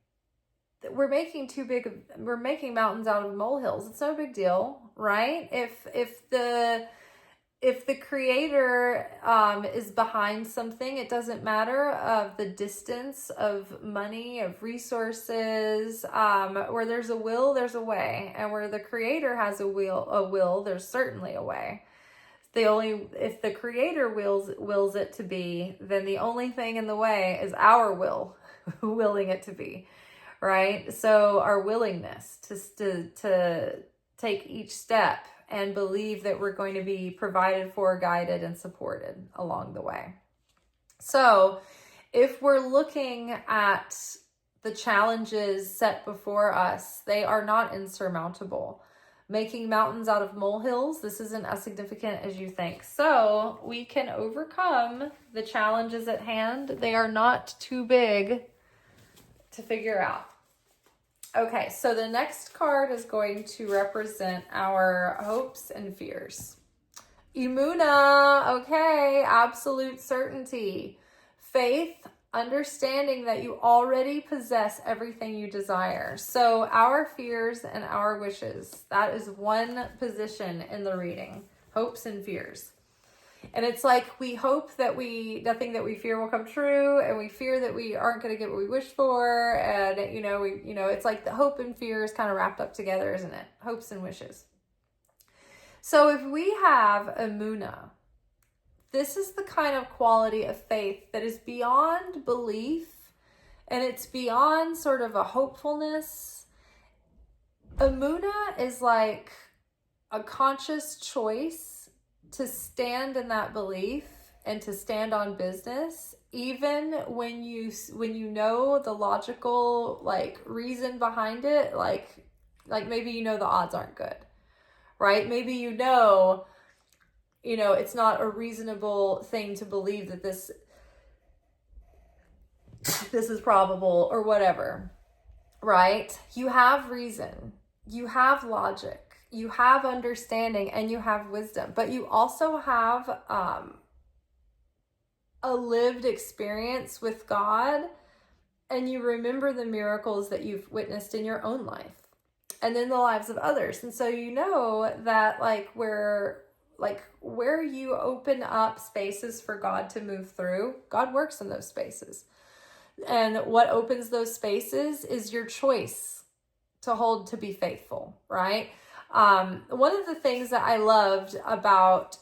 we're making mountains out of molehills. It's no big deal, right? If the creator is behind something, it doesn't matter of the distance of money, of resources. Where there's a will, there's a way, and where the creator has a will, there's certainly a way. If the creator wills it to be, then the only thing in the way is our willing it to be. Right? So our willingness to take each step and believe that we're going to be provided for, guided, and supported along the way. So if we're looking at the challenges set before us, they are not insurmountable. Making mountains out of molehills, this isn't as significant as you think. So we can overcome the challenges at hand. They are not too big to figure out. Okay, so the next card is going to represent our hopes and fears. Imuna, okay, absolute certainty. Faith, understanding that you already possess everything you desire. So our fears and our wishes, that is one position in the reading. Hopes and fears. And it's like we hope that nothing that we fear will come true, and we fear that we aren't going to get what we wish for, and it's like the hope and fear is kind of wrapped up together, isn't it? Hopes and wishes. So if we have Imuna, this is the kind of quality of faith that is beyond belief, and it's beyond sort of a hopefulness. Imuna is like a conscious choice to stand in that belief and to stand on business, even when you know the logical reason behind it, like maybe the odds aren't good, right? Maybe it's not a reasonable thing to believe that this is probable or whatever, right? You have reason, you have logic, you have understanding, and you have wisdom, but you also have a lived experience with God, and you remember the miracles that you've witnessed in your own life and in the lives of others. And so you know that where you open up spaces for God to move through, God works in those spaces. And what opens those spaces is your choice to be faithful, right? One of the things that I loved about,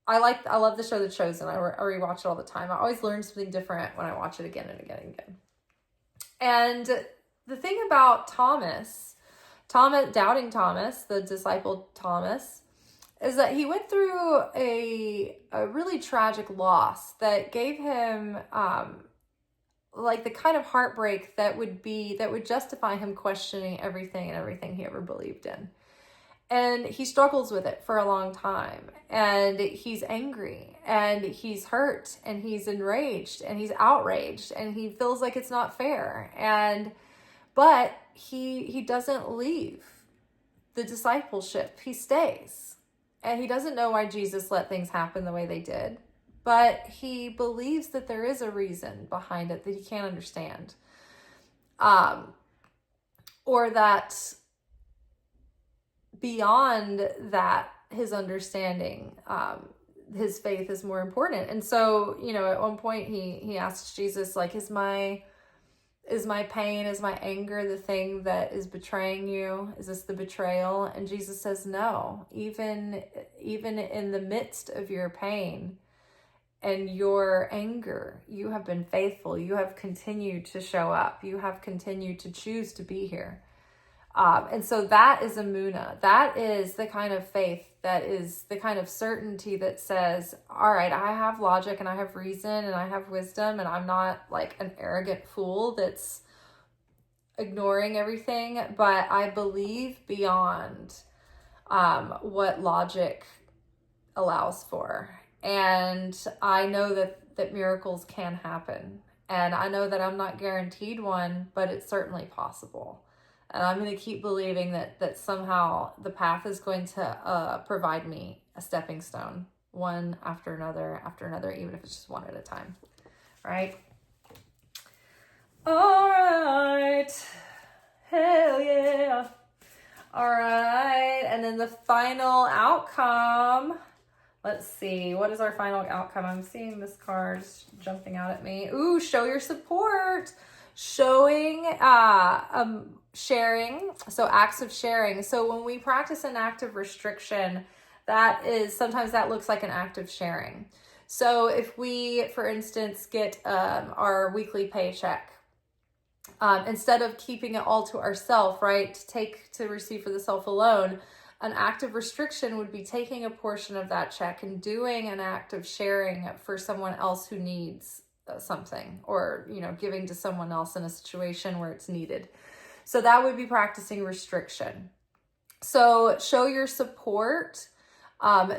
I love the show The Chosen. I rewatch it all the time. I always learn something different when I watch it again and again and again. And the thing about doubting Thomas, the disciple Thomas, is that he went through a really tragic loss that gave him the kind of heartbreak that would justify him questioning everything he ever believed in. And he struggles with it for a long time, and he's angry, and he's hurt, and he's enraged, and he's outraged, and he feels like it's not fair. But he doesn't leave the discipleship. He stays, and he doesn't know why Jesus let things happen the way they did, but he believes that there is a reason behind it that he can't understand, or that beyond that, his understanding, his faith is more important. And so, at one point he asks Jesus, is my pain, is my anger the thing that is betraying you? Is this the betrayal? And Jesus says, no, even in the midst of your pain and your anger, you have been faithful. You have continued to show up. You have continued to choose to be here. And so that is Amuna. That is the kind of faith, that is the kind of certainty that says, all right, I have logic and I have reason and I have wisdom, and I'm not like an arrogant fool that's ignoring everything, but I believe beyond what logic allows for. And I know that miracles can happen. And I know that I'm not guaranteed one, but it's certainly possible. And I'm going to keep believing that somehow the path is going to provide me a stepping stone, one after another, even if it's just one at a time. Right? All right. Hell yeah. All right. And then the final outcome. Let's see. What is our final outcome? I'm seeing this card jumping out at me. Ooh, show your support. Showing, sharing. So acts of sharing. So when we practice an act of restriction, sometimes that looks like an act of sharing. So if we, for instance, get our weekly paycheck, instead of keeping it all to ourselves, right, to receive for the self alone, an act of restriction would be taking a portion of that check and doing an act of sharing for someone else who needs something, or, giving to someone else in a situation where it's needed. So that would be practicing restriction. So show your support.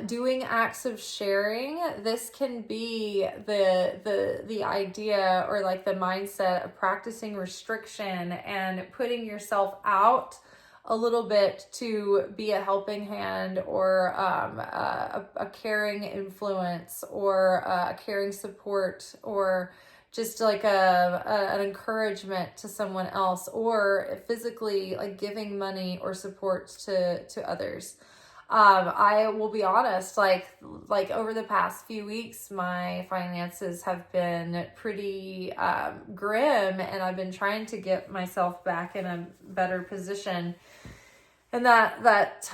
Doing acts of sharing, this can be the idea, or like the mindset of practicing restriction and putting yourself out a little bit to be a helping hand, or a caring influence, or a caring support, or just like an encouragement to someone else, or physically like giving money or support to others. I will be honest, like over the past few weeks, my finances have been pretty grim, and I've been trying to get myself back in a better position. And that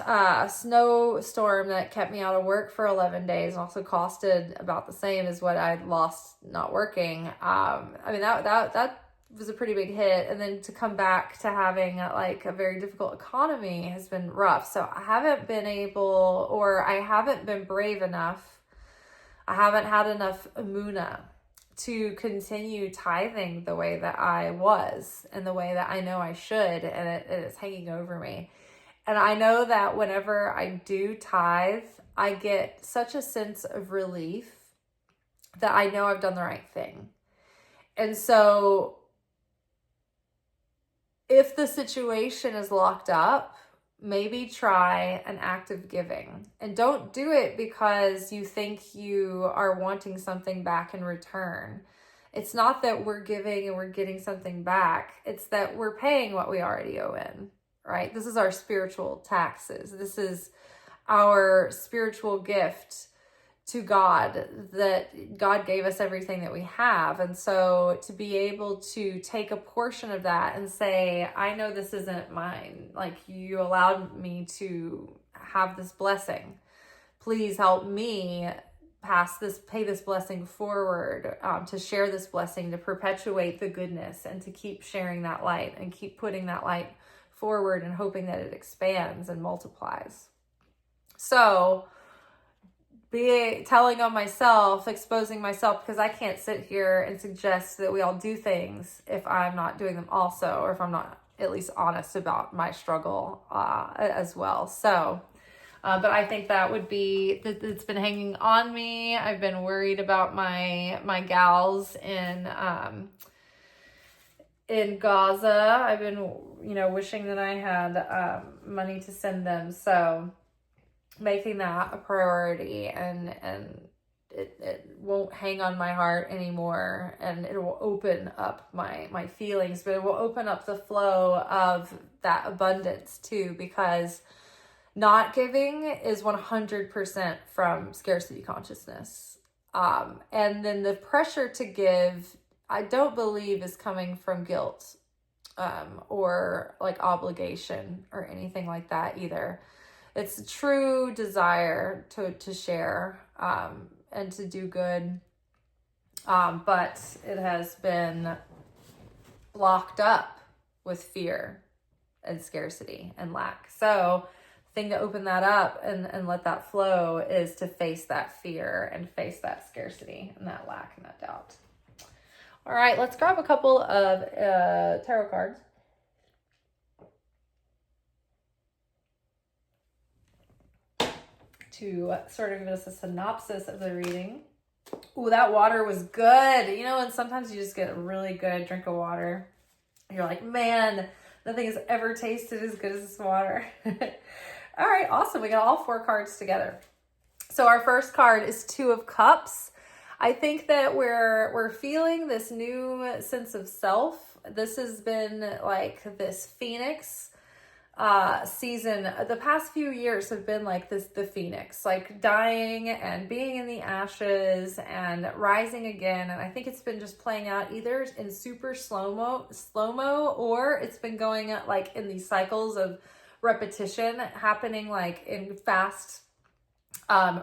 snowstorm that kept me out of work for 11 days also costed about the same as what I'd lost not working. That was a pretty big hit. And then to come back to having like a very difficult economy has been rough. So I haven't been brave enough. I haven't had enough Amuna to continue tithing the way that I was and the way that I know I should. And it's hanging over me. And I know that whenever I do tithe, I get such a sense of relief that I know I've done the right thing. And so if the situation is locked up, maybe try an act of giving. And don't do it because you think you are wanting something back in return. It's not that we're giving and we're getting something back. It's that we're paying what we already owe in. Right? This is our spiritual taxes. This is our spiritual gift to God, that God gave us everything that we have. And so to be able to take a portion of that and say, I know this isn't mine. Like, you allowed me to have this blessing. Please help me pay this blessing forward, to share this blessing, to perpetuate the goodness, and to keep sharing that light and keep putting that light forward and hoping that it expands and multiplies. So telling on myself, exposing myself, because I can't sit here and suggest that we all do things if I'm not doing them also, or if I'm not at least honest about my struggle as well. So, but I think that would be, it's been hanging on me. I've been worried about my gals in Gaza. I've been, wishing that I had money to send them. So making that a priority, and it won't hang on my heart anymore, and it will open up my feelings, but it will open up the flow of that abundance too, because not giving is 100% from scarcity consciousness. And then the pressure to give, I don't believe is coming from guilt, or like obligation or anything like that either. It's a true desire to share, and to do good. But it has been locked up with fear and scarcity and lack. So the thing to open that up and let that flow is to face that fear and face that scarcity and that lack and that doubt. All right, let's grab a couple of tarot cards. To sort of give us a synopsis of the reading. Ooh, that water was good. You know, and sometimes you just get a really good drink of water. You're like, man, nothing has ever tasted as good as this water. All right, awesome. We got all 4 cards together. So our first card is 2 of Cups. I think that we're feeling this new sense of self. This has been like this phoenix season. The past few years have been like the phoenix, like dying and being in the ashes and rising again. And I think it's been just playing out either in super slow-mo, or it's been going like in these cycles of repetition happening like in fast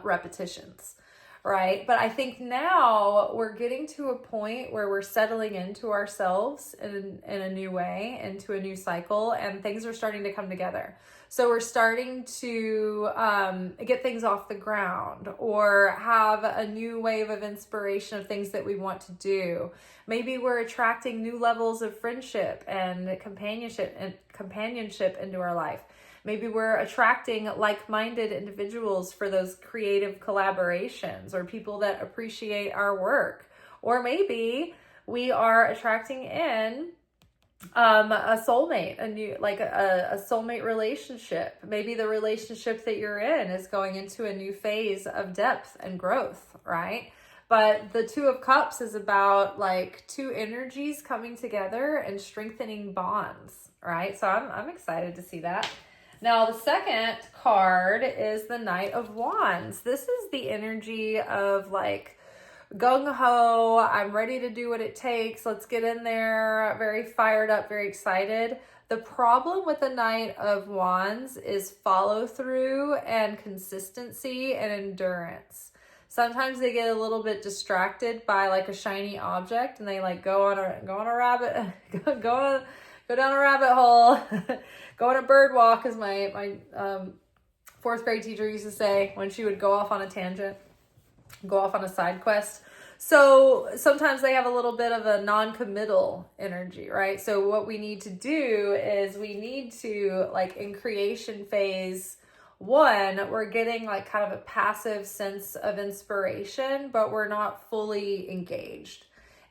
repetitions. Right. But I think now we're getting to a point where we're settling into ourselves in a new way, into a new cycle, and things are starting to come together. So we're starting to get things off the ground or have a new wave of inspiration of things that we want to do. Maybe we're attracting new levels of friendship and companionship into our life. Maybe we're attracting like-minded individuals for those creative collaborations or people that appreciate our work. Or maybe we are attracting in a soulmate, a soulmate relationship. Maybe the relationship that you're in is going into a new phase of depth and growth, right? But the 2 of Cups is about like 2 energies coming together and strengthening bonds, right? So I'm excited to see that. Now, the second card is the Knight of Wands. This is the energy of like gung-ho, I'm ready to do what it takes, let's get in there, very fired up, very excited. The problem with the Knight of Wands is follow through and consistency and endurance. Sometimes they get a little bit distracted by like a shiny object and they like go down a rabbit hole, go on a bird walk, as my 4th grade teacher used to say when she would go off on a tangent, go off on a side quest. So sometimes they have a little bit of a non-committal energy, right? So what we need to do is we need to, like in creation phase 1, we're getting like kind of a passive sense of inspiration, but we're not fully engaged.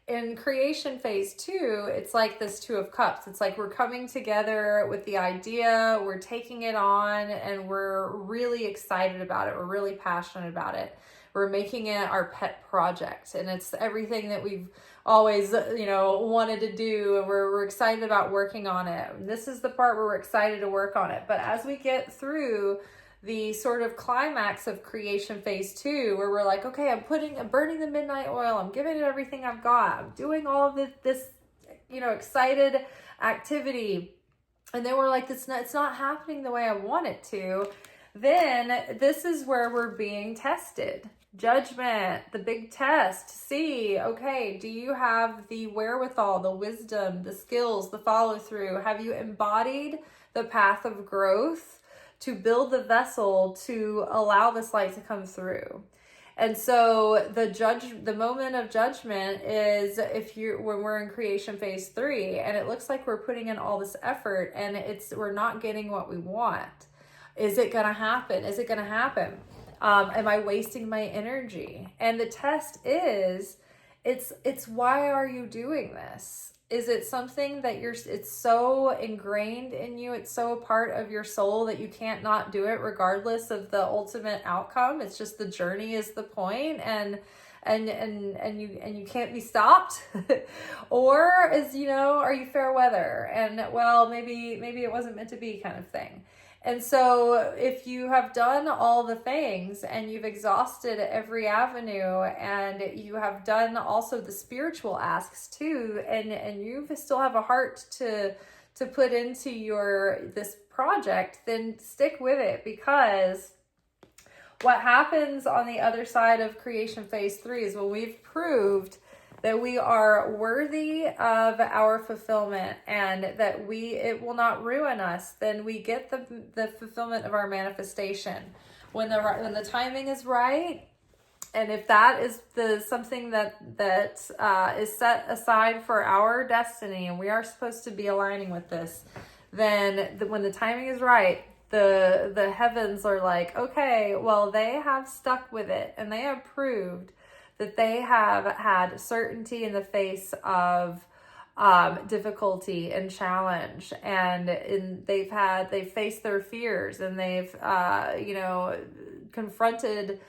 In creation phase 2, it's like this 2 of Cups. It's like we're coming together with the idea, we're taking it on, and we're really excited about it. We're really passionate about it. We're making it our pet project, and it's everything that we've always, wanted to do, and we're excited about working on it. And this is the part where we're excited to work on it. But as we get through the sort of climax of creation phase 2, where we're like, okay, I'm burning the midnight oil, I'm giving it everything I've got, I'm doing all of this excited activity, and then we're like, it's not happening the way I want it to. Then this is where we're being tested. Judgment, the big test. See, okay, do you have the wherewithal, the wisdom, the skills, the follow through? Have you embodied the path of growth to build the vessel to allow this light to come through? And so the moment of judgment is when we're in creation phase 3, and it looks like we're putting in all this effort and we're not getting what we want. Is it going to happen? Is it going to happen? Am I wasting my energy? And the test is, it's why are you doing this? Is it something that it's so ingrained in you, it's so a part of your soul that you can't not do it regardless of the ultimate outcome? It's just the journey is the point, and you can't be stopped? Or are you fair weather and, well, maybe it wasn't meant to be, kind of thing? And so if you have done all the things and you've exhausted every avenue, and you have done also the spiritual asks too, and you still have a heart to put into this project, then stick with it, because what happens on the other side of creation phase 3 is when we've proved that we are worthy of our fulfillment, and that it will not ruin us, then we get the fulfillment of our manifestation. When the timing is right, and if that is something that is set aside for our destiny, and we are supposed to be aligning with this, then when the timing is right, the heavens are like, okay, well, they have stuck with it, and they have proved that they have had certainty in the face of difficulty and challenge, and they've faced their fears, and they've confronted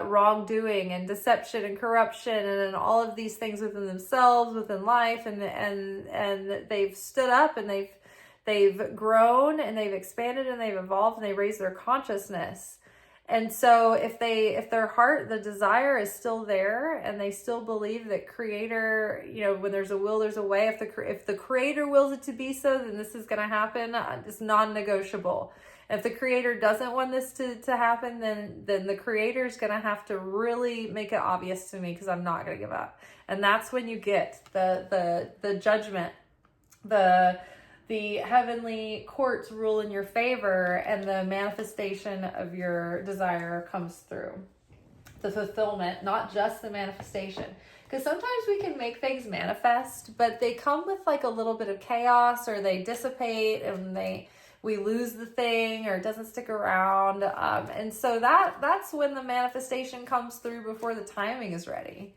wrongdoing and deception and corruption and all of these things within themselves, within life, and they've stood up, and they've grown, and they've expanded, and they've evolved, and they raised their consciousness. And so if their heart, the desire is still there, and they still believe that Creator, when there's a will, there's a way. If the Creator wills it to be so, then this is going to happen. It's non-negotiable. If the Creator doesn't want this to happen, then the Creator is going to have to really make it obvious to me, because I'm not going to give up. And that's when you get the judgment, the heavenly courts rule in your favor, and the manifestation of your desire comes through. The fulfillment, not just the manifestation. Because sometimes we can make things manifest, but they come with like a little bit of chaos, or they dissipate, and we lose the thing, or it doesn't stick around. And so that's when the manifestation comes through before the timing is ready.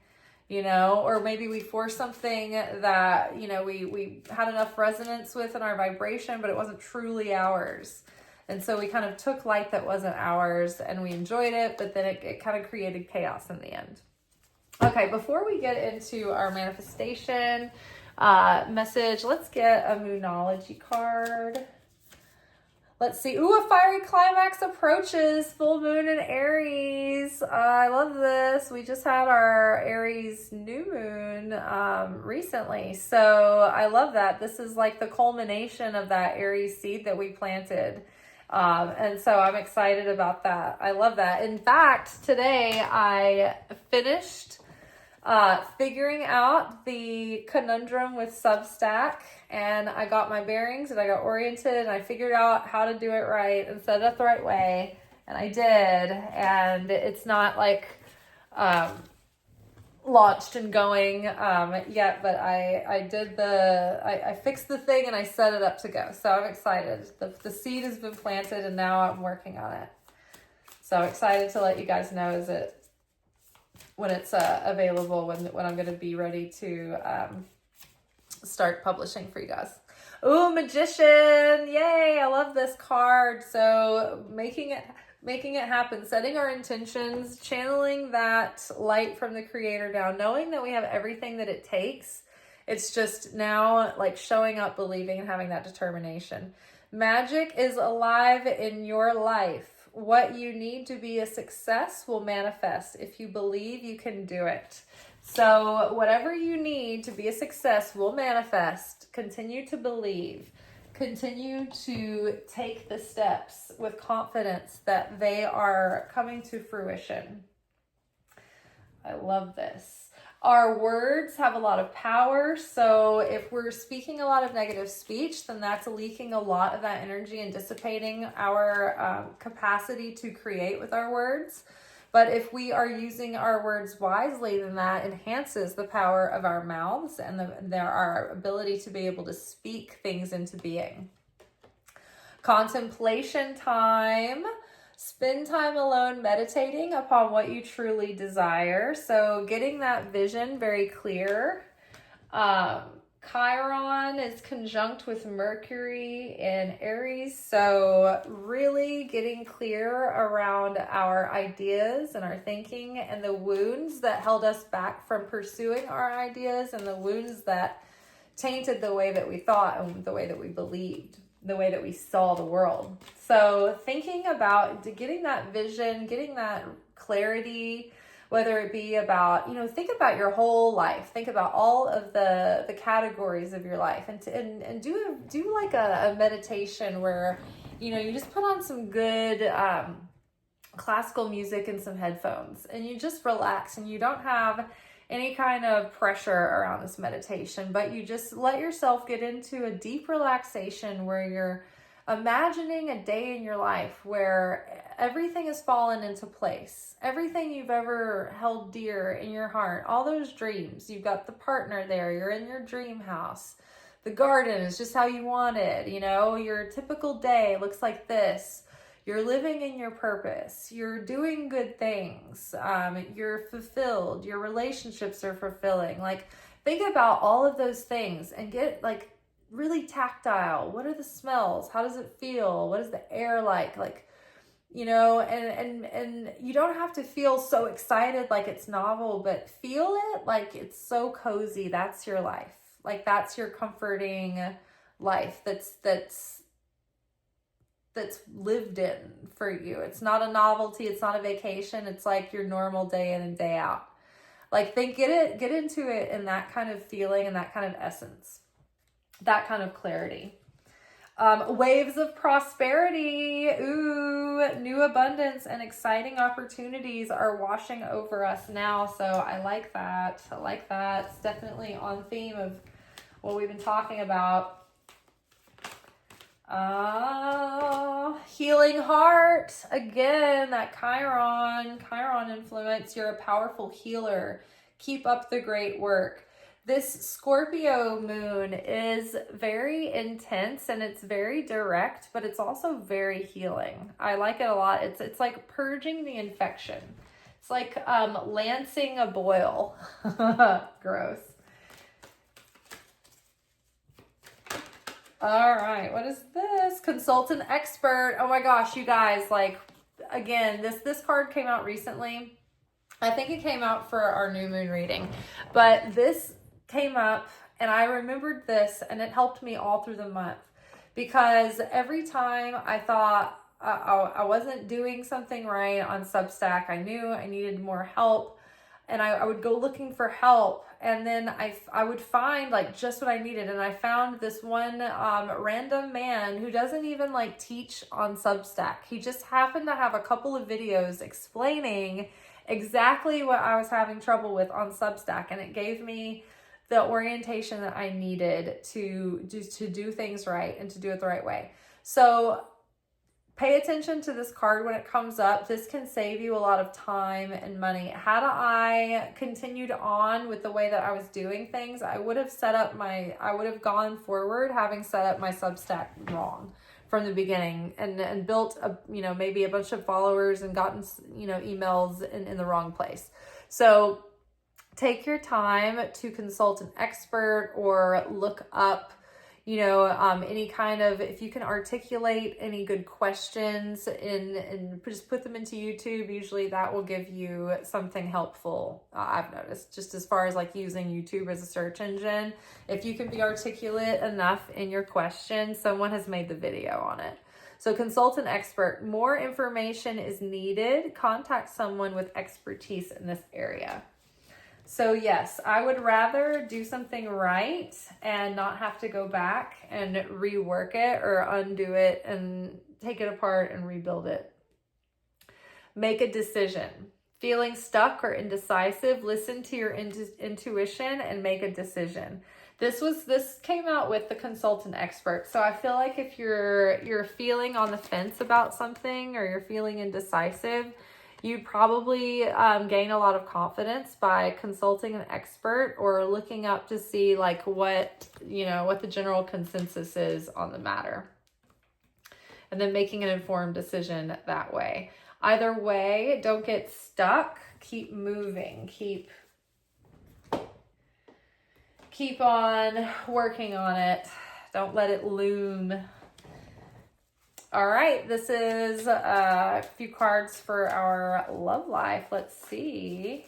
Or maybe we force something that, we had enough resonance with in our vibration, but it wasn't truly ours. And so we kind of took light that wasn't ours, and we enjoyed it, but then it kind of created chaos in the end. Okay, before we get into our manifestation message, let's get a Moonology card. Let's see. Ooh, a fiery climax approaches. Full moon in Aries. I love this. We just had our Aries new moon recently. So I love that. This is like the culmination of that Aries seed that we planted. And so I'm excited about that. I love that. In fact, today I finished figuring out the conundrum with Substack, and I got my bearings, and I got oriented, and I figured out how to do it right and set it up the right way, and I did. And it's not like launched and going yet, but I fixed the thing, and I set it up to go. So I'm excited. The seed has been planted, and now I'm working on it. So I'm excited to let you guys know when it's available, when I'm going to be ready to start publishing for you guys. Ooh, Magician. Yay. I love this card. So making it happen, setting our intentions, channeling that light from the Creator down, knowing that we have everything that it takes. It's just now like showing up, believing, and having that determination. Magic is alive in your life. What you need to be a success will manifest if you believe you can do it. So whatever you need to be a success will manifest. Continue to believe. Continue to take the steps with confidence that they are coming to fruition. I love this. Our words have a lot of power. So if we're speaking a lot of negative speech, then that's leaking a lot of that energy and dissipating our capacity to create with our words. But if we are using our words wisely, then that enhances the power of our mouths and our ability to be able to speak things into being. Contemplation time. Spend time alone meditating upon what you truly desire. So getting that vision very clear. Chiron is conjunct with Mercury in Aries. So really getting clear around our ideas and our thinking, and the wounds that held us back from pursuing our ideas, and the wounds that tainted the way that we thought and the way that we believed, the way that we saw the world. So thinking about getting that vision, getting that clarity, whether it be about, think about your whole life. Think about all of the categories of your life, and do like a meditation where, you just put on some good classical music and some headphones, and you just relax, and you don't have any kind of pressure around this meditation, but you just let yourself get into a deep relaxation where you're imagining a day in your life where everything has fallen into place. Everything you've ever held dear in your heart, all those dreams, you've got the partner there, you're in your dream house. The garden is just how you wanted, you know, your typical day looks like this. You're living in your purpose. You're doing good things. You're fulfilled. Your relationships are fulfilling. Like, think about all of those things and get like really tactile. What are the smells? How does it feel? What is the air like? Like, you know, and you don't have to feel so excited like it's novel, but feel it like it's so cozy. That's your life. Like, that's your comforting life. That's lived in for you. It's not a novelty. It's not a vacation. It's like your normal day in and day out. Like, get into it in that kind of feeling and that kind of essence, that kind of clarity. Waves of prosperity. Ooh, new abundance and exciting opportunities are washing over us now. So I like that. I like that. It's definitely on theme of what we've been talking about. Healing heart. Again, that Chiron influence. You're a powerful healer. Keep up the great work. This Scorpio moon is very intense and it's very direct, but it's also very healing. I like it a lot. It's like purging the infection. It's like lancing a boil. Gross. All right, what is this? Consultant expert. Oh my gosh, you guys, like, again, this card came out recently. I think it came out for our new moon reading, but this came up and I remembered this and it helped me all through the month, because every time I thought I wasn't doing something right on Substack, I knew I needed more help, and I would go looking for help, and then I would find like just what I needed. And I found this one random man who doesn't even like teach on Substack. He just happened to have a couple of videos explaining exactly what I was having trouble with on Substack, and it gave me the orientation that I needed to do things right and to do it the right way. So pay attention to this card when it comes up. This can save you a lot of time and money. Had I continued on with the way that I was doing things, I would have gone forward having set up my Substack wrong from the beginning and built maybe a bunch of followers and gotten, emails in the wrong place. So take your time to consult an expert or look up any kind of, if you can articulate any good questions and just put them into YouTube, usually that will give you something helpful. I've noticed, just as far as like using YouTube as a search engine, if you can be articulate enough in your question, someone has made the video on it. So consult an expert. More information is needed. Contact someone with expertise in this area. So yes, I would rather do something right and not have to go back and rework it or undo it and take it apart and rebuild it. Make a decision. Feeling stuck or indecisive, listen to your intuition and make a decision. This came out with the consultant expert. So I feel like if you're feeling on the fence about something or you're feeling indecisive, you'd probably gain a lot of confidence by consulting an expert or looking up to see like what the general consensus is on the matter, and then making an informed decision that way. Either way, don't get stuck. Keep moving. Keep on working on it. Don't let it loom. All right, this is a few cards for our love life. Let's see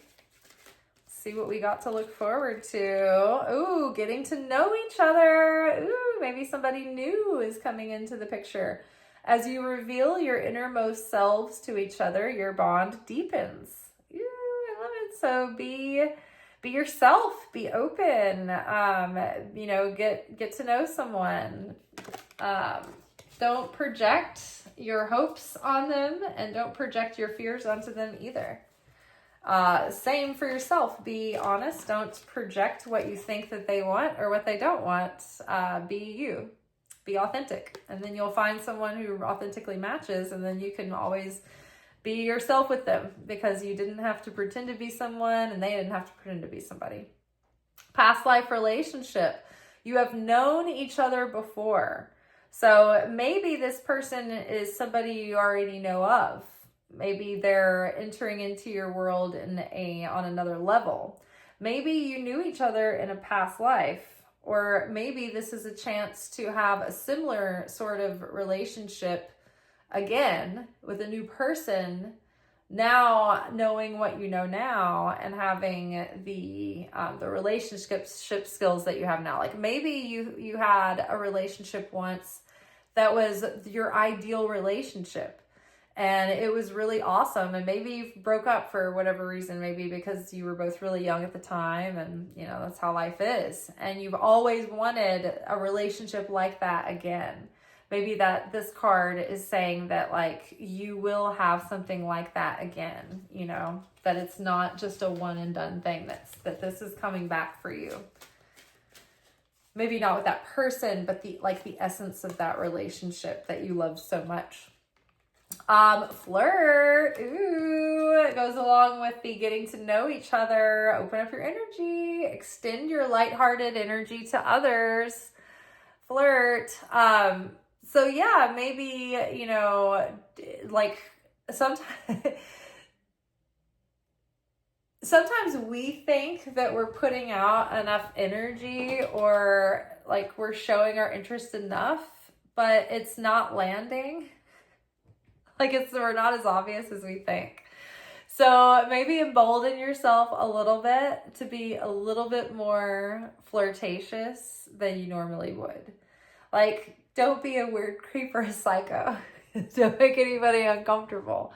what we got to look forward to. Ooh, getting to know each other. Ooh, maybe somebody new is coming into the picture. As you reveal your innermost selves to each other, your bond deepens. Ooh, I love it. So be yourself, be open, get to know someone. don't project your hopes on them, and don't project your fears onto them either. Same for yourself. Be honest. Don't project what you think that they want or what they don't want. Be you. Be authentic. And then you'll find someone who authentically matches, and then you can always be yourself with them, because you didn't have to pretend to be someone and they didn't have to pretend to be somebody. Past life relationship. You have known each other before. So maybe this person is somebody you already know of. Maybe they're entering into your world on another level. Maybe you knew each other in a past life, or maybe this is a chance to have a similar sort of relationship again with a new person, now knowing what you know now and having the relationship skills that you have now. Like maybe you had a relationship once that was your ideal relationship, and it was really awesome, and maybe you broke up for whatever reason, maybe because you were both really young at the time, and you know, that's how life is, and you've always wanted a relationship like that again. Maybe that this card is saying that like you will have something like that again, you know, that it's not just a one and done thing, that this is coming back for you. Maybe not with that person, but the essence of that relationship that you love so much. Flirt. Ooh, it goes along with the getting to know each other. Open up your energy. Extend your lighthearted energy to others. Flirt. So yeah, maybe, you know, like sometimes we think that we're putting out enough energy, or like we're showing our interest enough, but it's not landing. Like we're not as obvious as we think. So maybe embolden yourself a little bit to be a little bit more flirtatious than you normally would. Like, don't be a weird creep or a psycho. Don't make anybody uncomfortable.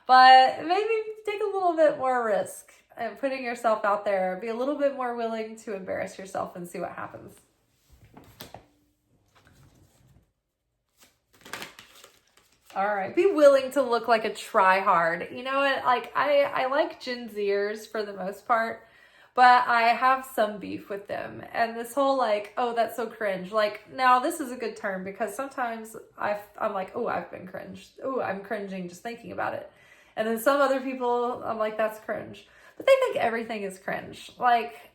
But maybe take a little bit more risk and putting yourself out there. Be a little bit more willing to embarrass yourself and see what happens. All right. Be willing to look like a try-hard. You know what? Like, I like Gen Zers for the most part, but I have some beef with them. And this whole like, oh, that's so cringe. Like, now this is a good term, because sometimes I'm like, oh, I've been cringed. Oh, I'm cringing just thinking about it. And then some other people, I'm like, that's cringe. But they think everything is cringe. Like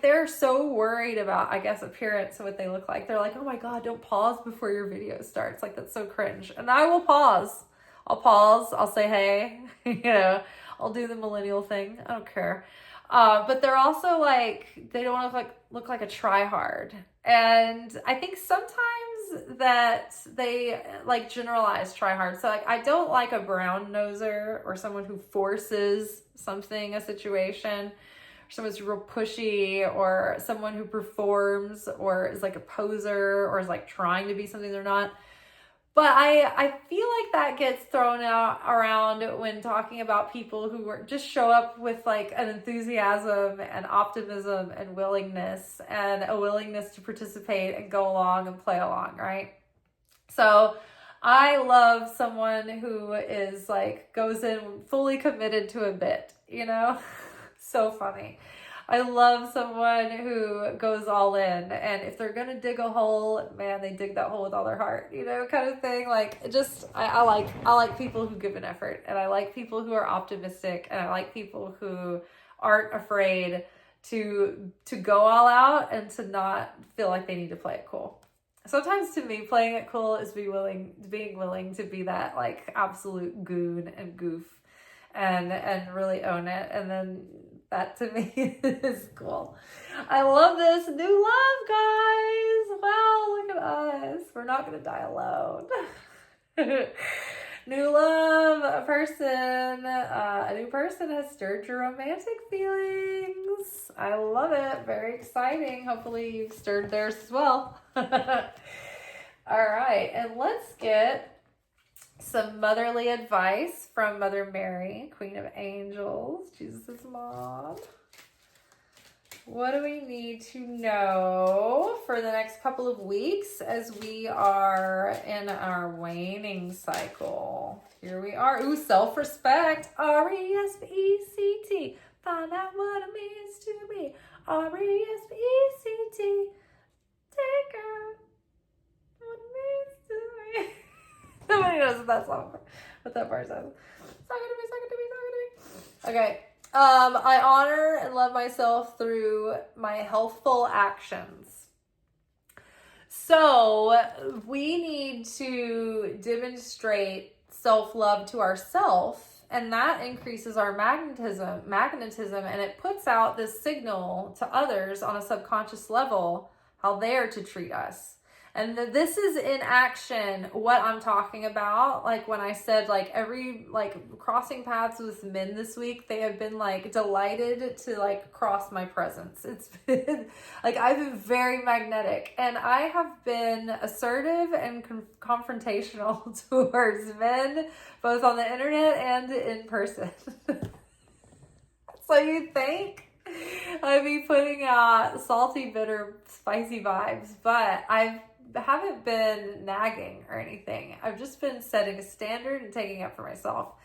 they're so worried about, I guess, appearance and what they look like. They're like, oh my God, don't pause before your video starts. Like, that's so cringe. And I will pause. I'll pause. I'll say, hey, you know, I'll do the millennial thing. I don't care. But they're also like, they don't want to look like a try-hard. And I think sometimes that they like generalize try-hard. So like, I don't like a brown noser, or someone who forces something, a situation, or someone who's real pushy, or someone who performs or is like a poser, or is like trying to be something they're not. But I feel like that gets thrown out around when talking about people who just show up with like an enthusiasm and optimism and willingness, and a willingness to participate and go along and play along, right? So I love someone who is like, goes in fully committed to a bit, you know? So funny. I love someone who goes all in, and if they're gonna dig a hole, man, they dig that hole with all their heart, you know, kind of thing. Like, just I like people who give an effort, and I like people who are optimistic, and I like people who aren't afraid to go all out and to not feel like they need to play it cool. Sometimes to me, playing it cool is being willing to be that like absolute goon and goof and really own it, and then that to me is cool. I love this. New love, guys. Wow, look at us. We're not going to die alone. New love, a new person has stirred your romantic feelings. I love it. Very exciting. Hopefully you've stirred theirs as well. All right, and let's get some motherly advice from Mother Mary, Queen of Angels, Jesus' mom. What do we need to know for the next couple of weeks as we are in our waning cycle? Here we are. Ooh, self-respect. R-E-S-P-E-C-T. Find out what it means to be. R-E-S-P-E-C-T. Take out what it means to me. Nobody knows what that song, what that part says. Okay. I honor and love myself through my healthful actions. So we need to demonstrate self-love to ourselves, and that increases our magnetism, and it puts out this signal to others on a subconscious level how they are to treat us. And this is in action what I'm talking about. Like when I said, like, every, like, crossing paths with men this week, they have been like delighted to like cross my presence. It's been like, I've been very magnetic, and I have been assertive and confrontational towards men, both on the internet and in person. So you'd think I'd be putting out salty, bitter, spicy vibes, but I haven't been nagging or anything. I've just been setting a standard and taking up for myself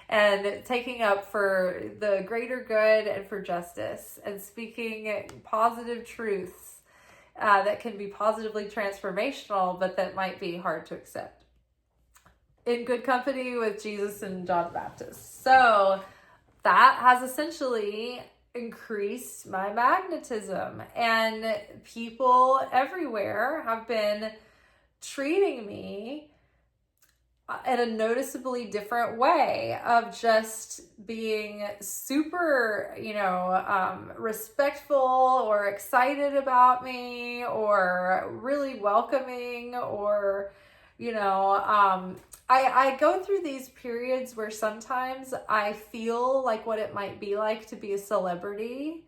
and taking up for the greater good and for justice and speaking positive truths that can be positively transformational, but that might be hard to accept. In good company with Jesus and John the Baptist. So that has essentially increased my magnetism, and people everywhere have been treating me in a noticeably different way of just being super, respectful or excited about me or really welcoming or, I go through these periods where sometimes I feel like what it might be like to be a celebrity,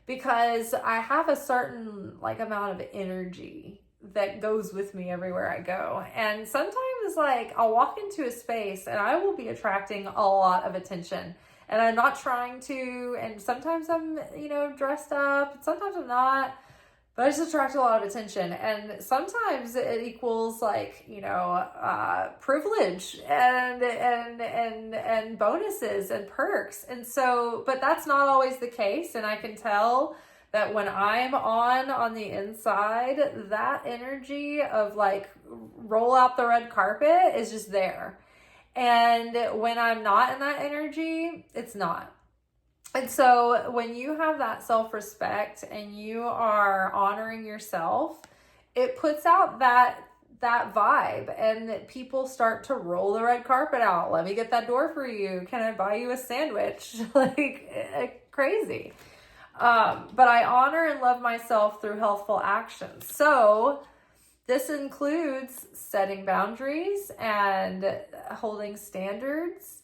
because I have a certain like amount of energy that goes with me everywhere I go. And sometimes like I'll walk into a space and I will be attracting a lot of attention, and I'm not trying to, and sometimes I'm, dressed up, sometimes I'm not. But I just attract a lot of attention, and sometimes it equals like, privilege and bonuses and perks. And so, but that's not always the case. And I can tell that when I'm on the inside, that energy of like roll out the red carpet is just there. And when I'm not in that energy, it's not. And so when you have that self-respect and you are honoring yourself, it puts out that vibe, and people start to roll the red carpet out. Let me get that door for you. Can I buy you a sandwich? Like crazy. But I honor and love myself through healthful actions. So this includes setting boundaries and holding standards.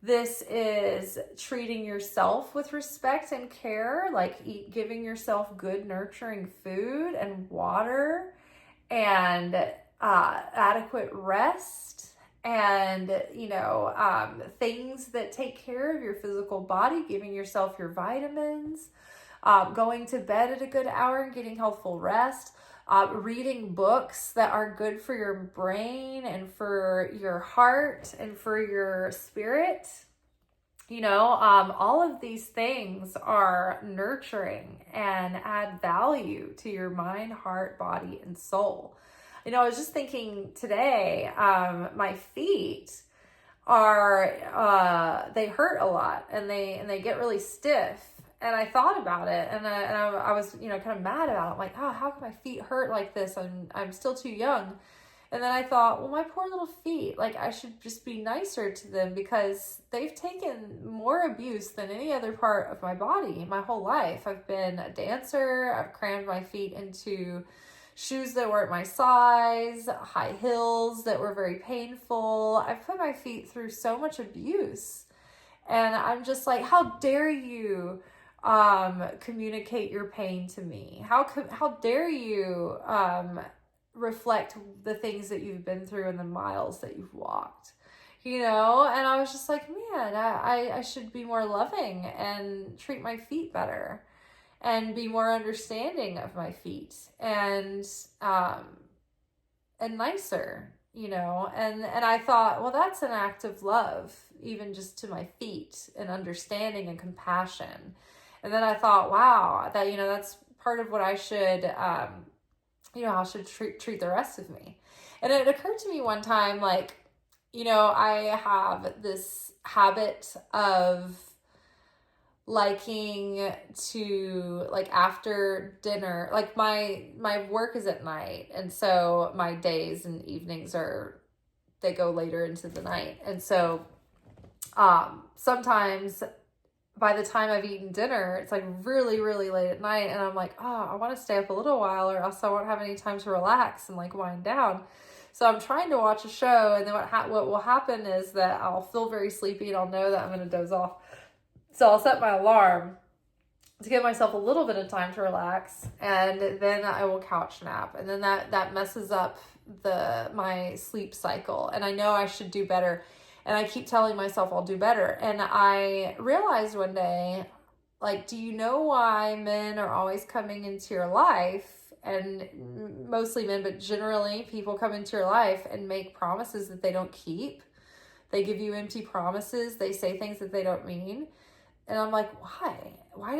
This is treating yourself with respect and care, like giving yourself good, nurturing food and water and adequate rest and, things that take care of your physical body, giving yourself your vitamins, going to bed at a good hour and getting healthful rest. Reading books that are good for your brain and for your heart and for your spirit. All of these things are nurturing and add value to your mind, heart, body, and soul. I was just thinking today, my feet are, they hurt a lot and they get really stiff. And I thought about it, and I was, kind of mad about it. I'm like, oh, how can my feet hurt like this? I'm still too young. And then I thought, well, my poor little feet, like I should just be nicer to them, because they've taken more abuse than any other part of my body my whole life. I've been a dancer. I've crammed my feet into shoes that weren't my size, high heels that were very painful. I've put my feet through so much abuse. And I'm just like, how dare you communicate your pain to me? How dare you reflect the things that you've been through and the miles that you've walked? And I was just like, man, I should be more loving and treat my feet better. and be more understanding of my feet and nicer, you know. And I thought, well, that's an act of love, even just to my feet, and understanding and compassion. And then I thought, wow, that, you know, that's part of what I should, you know, how I should treat the rest of me. And it occurred to me one time, like, you know, I have this habit of liking to, like, after dinner, like my work is at night, and so my days and evenings they go later into the night. And so sometimes by the time I've eaten dinner, it's like really, really late at night, and I'm like, oh, I want to stay up a little while, or else I won't have any time to relax and like wind down. So I'm trying to watch a show, and then what will happen is that I'll feel very sleepy, and I'll know that I'm going to doze off. So I'll set my alarm to give myself a little bit of time to relax, and then I will couch nap, and then that messes up my sleep cycle. And I know I should do better, and I keep telling myself I'll do better. And I realized one day, like, do you know why men are always coming into your life? And mostly men, but generally people come into your life and make promises that they don't keep. They give you empty promises. They say things that they don't mean. And I'm like, why? Why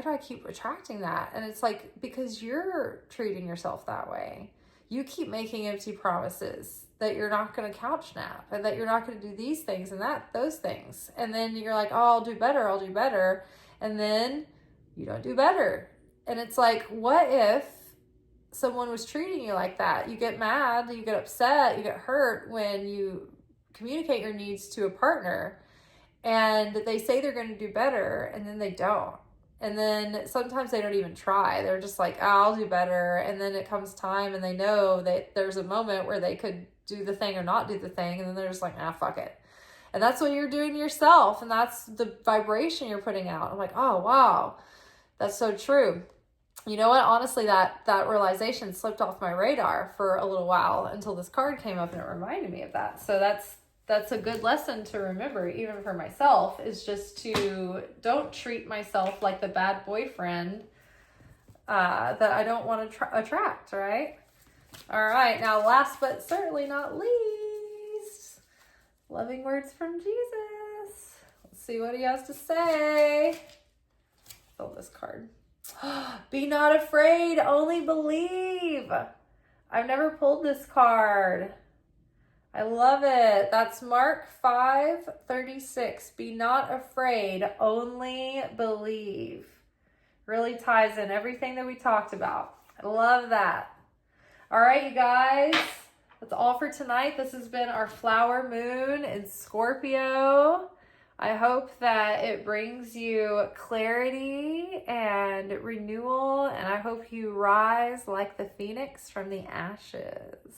do I keep retracting that? And it's like, because you're treating yourself that way. You keep making empty promises that you're not going to couch nap, and that you're not going to do these things and those things. And then you're like, oh, I'll do better. And then you don't do better. And it's like, what if someone was treating you like that? You get mad, you get upset, you get hurt when you communicate your needs to a partner, and they say they're going to do better, and then they don't. And then sometimes they don't even try. They're just like, oh, I'll do better. And then it comes time, and they know that there's a moment where they could do the thing or not do the thing. And then they're just like, fuck it. And that's what you're doing to yourself. And that's the vibration you're putting out. I'm like, oh, wow, that's so true. You know what? Honestly, that realization slipped off my radar for a little while until this card came up and it reminded me of that. So that's a good lesson to remember, even for myself, is just to don't treat myself like the bad boyfriend that I don't want to attract, right? All right. Now, last but certainly not least, loving words from Jesus. Let's see what he has to say. Fill this card. Be not afraid, only believe. I've never pulled this card. I love it. That's Mark 5:36. Be not afraid, only believe. Really ties in everything that we talked about. I love that. All right, you guys. That's all for tonight. This has been our flower moon in Scorpio. I hope that it brings you clarity and renewal, and I hope you rise like the phoenix from the ashes.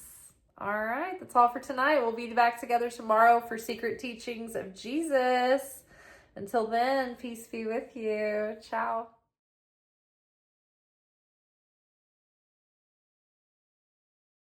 All right, that's all for tonight. We'll be back together tomorrow for Secret Teachings of Jesus. Until then, peace be with you. Ciao.